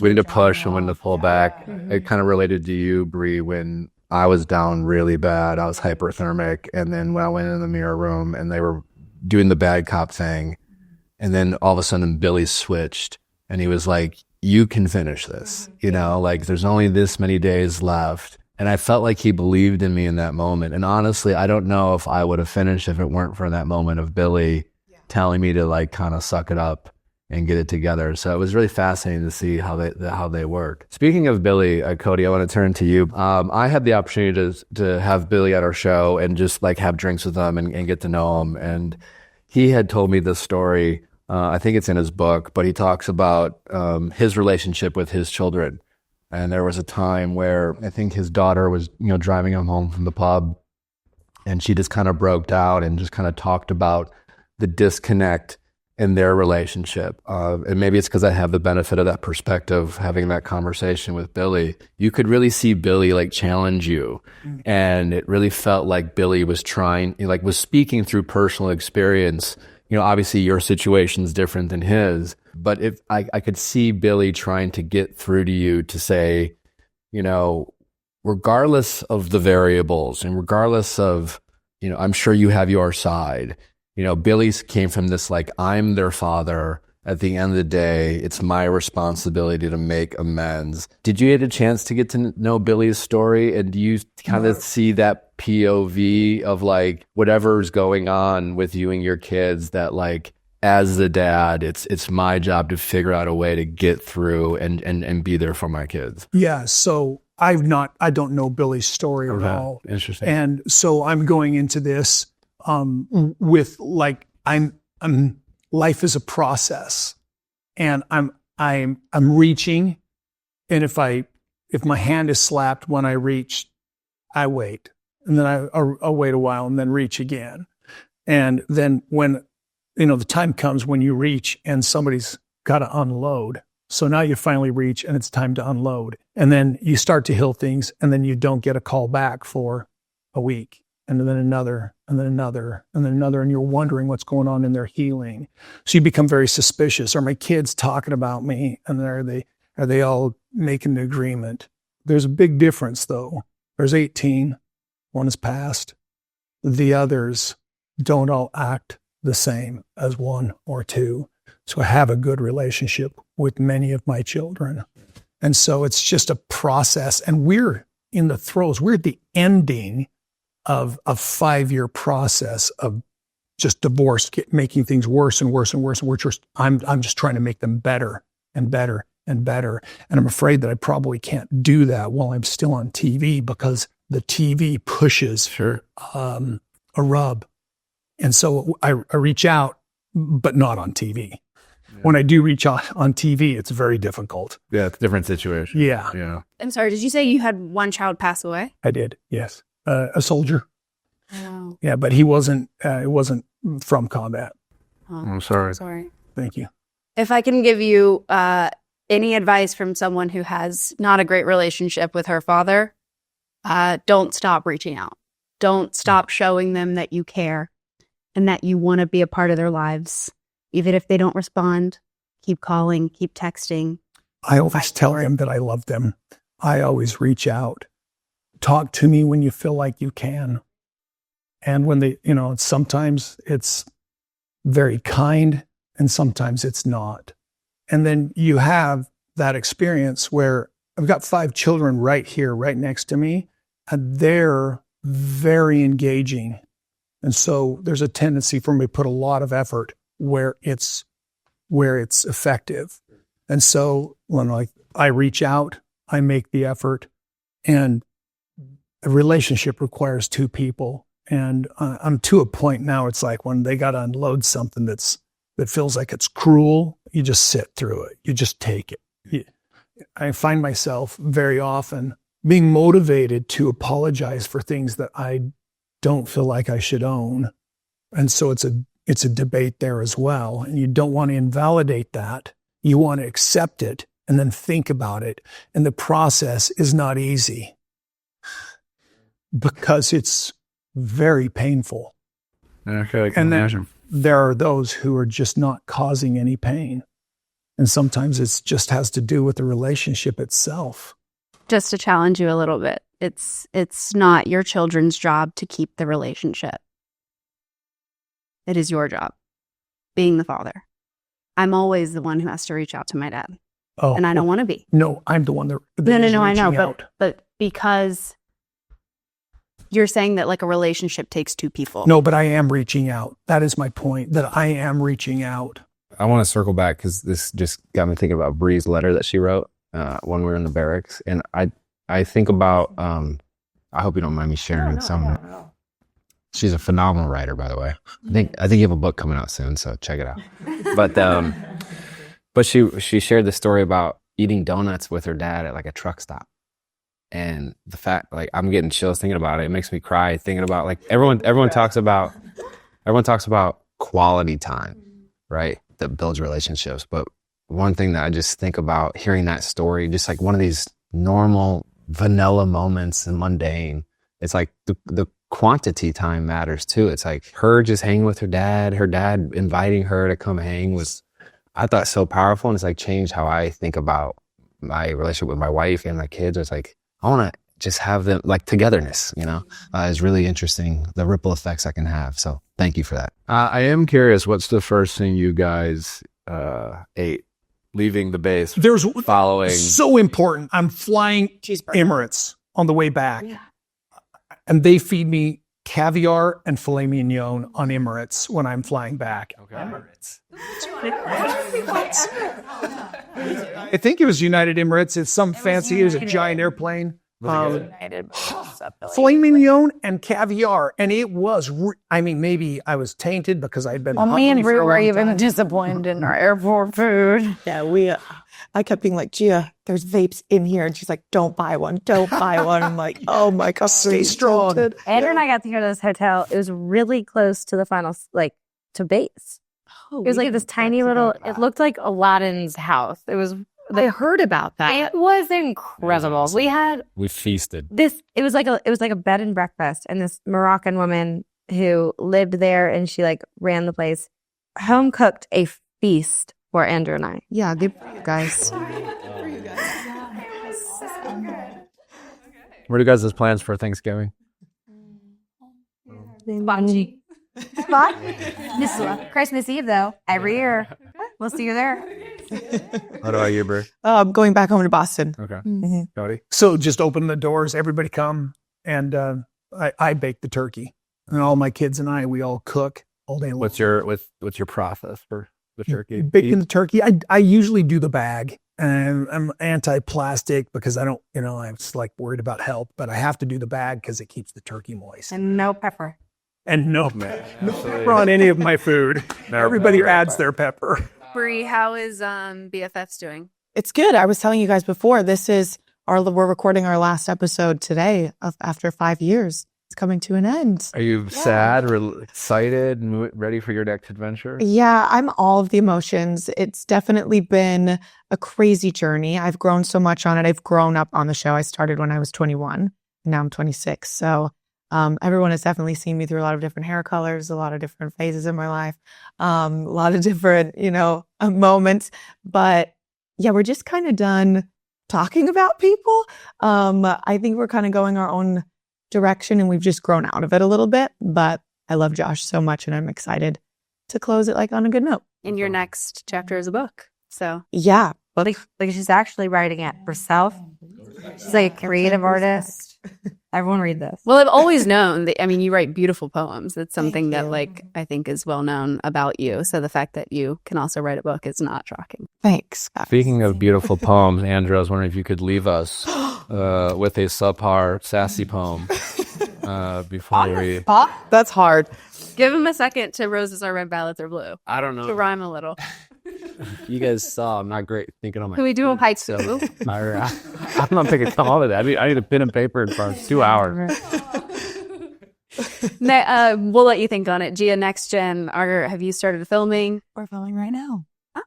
[SPEAKER 1] when to push and when to pull back. It kind of related to you, Bree, when I was down really bad. I was hyperthermic, and then when I went in the mirror room and they were doing the bad cop thing, and then all of a sudden Billy switched and he was like, you can finish this, there's only this many days left. And I felt like he believed in me in that moment. And honestly, I don't know if I would have finished if it weren't for that moment of Billy telling me to kind of suck it up and get it together. So it was really fascinating to see how they work. Speaking of Billy, Kody, I want to turn to you. I had the opportunity to have Billy at our show and just have drinks with him and get to know him. And he had told me this story. I think it's in his book, but he talks about his relationship with his children. And there was a time where I think his daughter was, driving him home from the pub, and she just kind of broke down and just kind of talked about the disconnect in their relationship. And maybe it's because I have the benefit of that perspective, having that conversation with Billy. You could really see Billy like challenge you. And it really felt like Billy was was speaking through personal experience. You know, obviously your situation's different than his, but if I could see Billy trying to get through to you to say, you know, regardless of the variables and regardless of, you know, I'm sure you have your side. You know, Billy's came from this, like, I'm their father. At the end of the day, it's my responsibility to make amends. Did you get a chance to get to know Billy's story? And do you kind of see that POV of like whatever's going on with you and your kids, that like, as the dad, it's my job to figure out a way to get through and be there for my kids?
[SPEAKER 7] Yeah. So I don't know Billy's story at all.
[SPEAKER 1] Interesting.
[SPEAKER 7] And so I'm going into this with like, life is a process, and I'm reaching. And if my hand is slapped when I reach, I wait, and then I'll wait a while and then reach again. And then when, you know, the time comes when you reach and somebody's got to unload. So now you finally reach and it's time to unload. And then you start to heal things, and then you don't get a call back for a week. And then another, and then another, and then another, and you're wondering what's going on in their healing. So you become very suspicious. Are my kids talking about me? And are they all making an agreement? There's a big difference, though. There's 18. One is passed. The others don't all act the same as one or two. So I have a good relationship with many of my children. And so it's just a process. And we're in the throes. We're at the ending of a 5-year process of just divorce, making things worse and worse and worse. And I'm just trying to make them better and better and better. And I'm afraid that I probably can't do that while I'm still on TV, because the TV pushes a rub. And so I reach out, but not on TV. Yeah. When I do reach out on TV, it's very difficult.
[SPEAKER 1] Yeah, it's a different situation.
[SPEAKER 7] Yeah.
[SPEAKER 2] I'm sorry, did you say you had one child pass away?
[SPEAKER 7] I did, yes. A soldier.
[SPEAKER 2] Wow.
[SPEAKER 7] Yeah, but it wasn't from combat.
[SPEAKER 2] Oh,
[SPEAKER 1] I'm sorry.
[SPEAKER 2] Sorry.
[SPEAKER 7] Thank you.
[SPEAKER 2] If I can give you any advice from someone who has not a great relationship with her father, don't stop reaching out. Don't stop showing them that you care and that you want to be a part of their lives. Even if they don't respond, keep calling, keep texting.
[SPEAKER 7] I always tell them that I love them. I always reach out. Talk to me when you feel like you can. And when they, you know, sometimes it's very kind and sometimes it's not. And then you have that experience where I've got 5 children right here, right next to me, and they're very engaging. And so there's a tendency for me to put a lot of effort where it's effective. And so when I reach out, I make the effort, and a relationship requires 2 people. And I'm to a point now, it's like when they got to unload something that feels like it's cruel, you just sit through it. You just take it. I find myself very often being motivated to apologize for things that I don't feel like I should own. And so it's a debate there as well. And you don't want to invalidate that. You want to accept it and then think about it. And the process is not easy, because it's very painful.
[SPEAKER 1] Okay,
[SPEAKER 7] and then there are those who are just not causing any pain. And sometimes it just has to do with the relationship itself.
[SPEAKER 2] Just to challenge you a little bit, it's not your children's job to keep the relationship. It is your job, being the father. I'm always the one who has to reach out to my dad.
[SPEAKER 7] Oh,
[SPEAKER 2] and I don't want to be.
[SPEAKER 7] No, I'm the one that
[SPEAKER 2] No, I know.
[SPEAKER 7] out.
[SPEAKER 2] But because you're saying that like a relationship takes 2 people.
[SPEAKER 7] No, but I am reaching out. That is my point, that I am reaching out.
[SPEAKER 3] I want to circle back because this just got me thinking about Bree's letter that she wrote when we were in the barracks. And I think about, I hope you don't mind me sharing some.
[SPEAKER 2] No.
[SPEAKER 3] She's a phenomenal writer, by the way. I think you have a book coming out soon, so check it out. But she shared the story about eating donuts with her dad at like a truck stop. And the fact, like, I'm getting chills thinking about it. It makes me cry thinking about, like, everyone talks about quality time, right? that builds relationships. But one thing that I just think about hearing that story, just like one of these normal vanilla moments and mundane, it's like the quantity time matters too. It's like her just hanging with her dad inviting her to come hang was, I thought, so powerful. And it's like changed how I think about my relationship with my wife and my kids. It's like, I want to just have them like togetherness, is really interesting. The ripple effects I can have. So thank you for that.
[SPEAKER 1] I am curious, what's the first thing you guys ate leaving the base? Following.
[SPEAKER 7] So important. I'm flying Emirates on the way back. Yeah. And they feed me caviar and filet mignon on Emirates when I'm flying back.
[SPEAKER 1] Okay.
[SPEAKER 7] Emirates. I think it was United Emirates. It's some fancy, it was a giant airplane. Filet mignon and caviar. And it was, maybe I was tainted because I'd been
[SPEAKER 4] me and Rue were even disappointed in our airport food.
[SPEAKER 5] Yeah, I kept being like, Gia, there's vapes in here. And she's like, don't buy one. Don't buy one. I'm like, oh my God, stay strong.
[SPEAKER 6] Andrew and I got to go to this hotel. It was really close to the final, to base. It was like this tiny little, it looked like Aladdin's house. It was,
[SPEAKER 4] I heard about that.
[SPEAKER 6] It was incredible. We
[SPEAKER 3] feasted.
[SPEAKER 6] It was like a bed and breakfast. And this Moroccan woman who lived there and she ran the place, home cooked a feast for Andrew and I.
[SPEAKER 4] Yeah, good for you guys.
[SPEAKER 1] What are you guys' plans for Thanksgiving?
[SPEAKER 6] Bungee. Christmas Eve, though, every year. We'll see you there.
[SPEAKER 1] What about you, Brie?
[SPEAKER 5] I'm going back home to Boston.
[SPEAKER 1] Okay.
[SPEAKER 5] Mm-hmm.
[SPEAKER 1] Cody?
[SPEAKER 7] So just open the doors, everybody come, and I bake the turkey. And all my kids and we all cook all day long.
[SPEAKER 1] What's your process for the turkey?
[SPEAKER 7] Baking the turkey, I usually do the bag. And I'm anti-plastic because I don't, I'm just worried about health, but I have to do the bag because it keeps the turkey moist.
[SPEAKER 6] And no pepper.
[SPEAKER 7] And no pepper on any of my food. Everybody adds their pepper.
[SPEAKER 2] Brie, how is BFFs doing?
[SPEAKER 5] It's good. I was telling you guys before, we're recording our last episode today after 5 years. It's coming to an end.
[SPEAKER 1] Are you sad or excited and ready for your next adventure?
[SPEAKER 5] Yeah, I'm all of the emotions. It's definitely been a crazy journey. I've grown so much on it. I've grown up on the show. I started when I was 21, and now I'm 26. So everyone has definitely seen me through a lot of different hair colors, a lot of different phases in my life, a lot of different, moments. But yeah, we're just kind of done talking about people. I think we're kind of going our own direction and we've just grown out of it a little bit. But I love Josh so much and I'm excited to close it on a good note.
[SPEAKER 2] And your next chapter is a book. So
[SPEAKER 5] yeah.
[SPEAKER 6] She's actually writing it herself. She's a creative artist. Everyone read this.
[SPEAKER 2] Well, I've always known that, you write beautiful poems. It's something that I think is well known about you. So the fact that you can also write a book is not shocking.
[SPEAKER 5] Thanks.
[SPEAKER 1] Speaking of beautiful poems, Andrew, I was wondering if you could leave us with a subpar sassy poem before we...
[SPEAKER 5] That's hard.
[SPEAKER 2] Give him a second to Roses Are Red, Violets Are Blue.
[SPEAKER 1] I don't know.
[SPEAKER 2] To rhyme a little.
[SPEAKER 3] You guys saw I'm not great thinking on my...
[SPEAKER 2] Can we do a haiku?
[SPEAKER 3] I'm not thinking all of that. I need a pen and paper for 2 hours.
[SPEAKER 2] We'll let you think on it. Gia, Next Gen, have you started filming?
[SPEAKER 4] We're filming right now.
[SPEAKER 2] Oh.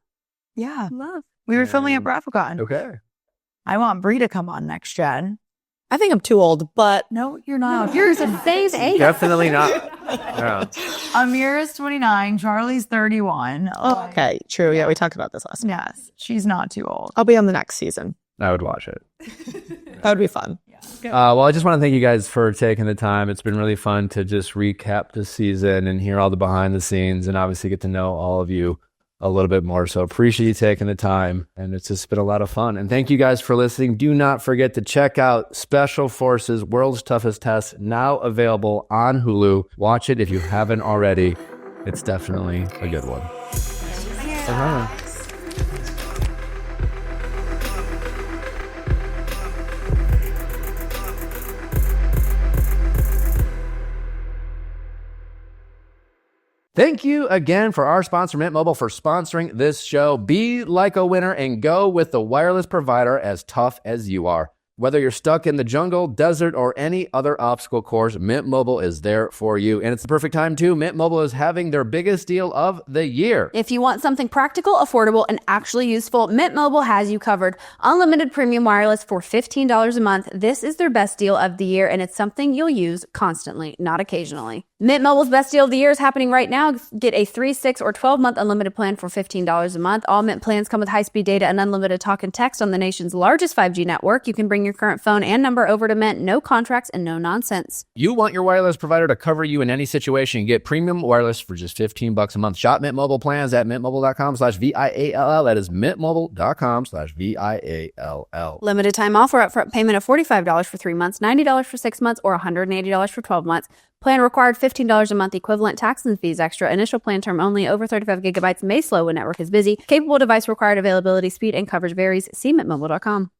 [SPEAKER 4] Yeah.
[SPEAKER 2] Love.
[SPEAKER 4] We were filming at BravoCon.
[SPEAKER 1] Okay.
[SPEAKER 4] I want Brie to come on Next Gen.
[SPEAKER 5] I think I'm too old, but
[SPEAKER 4] no, you're not.
[SPEAKER 6] You're the same age.
[SPEAKER 1] Definitely not. Yeah.
[SPEAKER 4] Amir is 29. Charlie's 31.
[SPEAKER 5] Oh, okay, true. Yeah, we talked about this last time.
[SPEAKER 4] Yes, she's not too old.
[SPEAKER 5] I'll be on the next season.
[SPEAKER 1] I would watch it.
[SPEAKER 5] That would be fun.
[SPEAKER 1] Well, I just want to thank you guys for taking the time. It's been really fun to just recap the season and hear all the behind the scenes and obviously get to know all of you a little bit more. So appreciate you taking the time, and it's just been a lot of fun. And thank you guys for listening. Do not forget to check out Special Forces World's Toughest Test, now available on Hulu. Watch it if you haven't already. It's definitely a good one. Thank you again for our sponsor, Mint Mobile, for sponsoring this show. Be like a winner and go with the wireless provider as tough as you are. Whether you're stuck in the jungle, desert, or any other obstacle course, Mint Mobile is there for you. And it's the perfect time, too. Mint Mobile is having their biggest deal of the year.
[SPEAKER 2] If you want something practical, affordable, and actually useful, Mint Mobile has you covered. Unlimited premium wireless for $15 a month. This is their best deal of the year, and it's something you'll use constantly, not occasionally. Mint Mobile's best deal of the year is happening right now. Get a 3, 6, or 12-month unlimited plan for $15 a month. All Mint plans come with high-speed data and unlimited talk and text on the nation's largest 5G network. You can bring your current phone and number over to Mint. No contracts and no nonsense.
[SPEAKER 1] You want your wireless provider to cover you in any situation. Get premium wireless for just $15 a month. Shop Mint Mobile plans at mintmobile.com/VIALL. That is mintmobile.com/VIALL.
[SPEAKER 2] Limited time offer, upfront payment of $45 for 3 months, $90 for 6 months, or $180 for 12 months. Plan required $15 a month equivalent, tax and fees extra. Initial plan term only. Over 35 gigabytes may slow when network is busy. Capable device required. Availability, speed, and coverage varies. See mintmobile.com.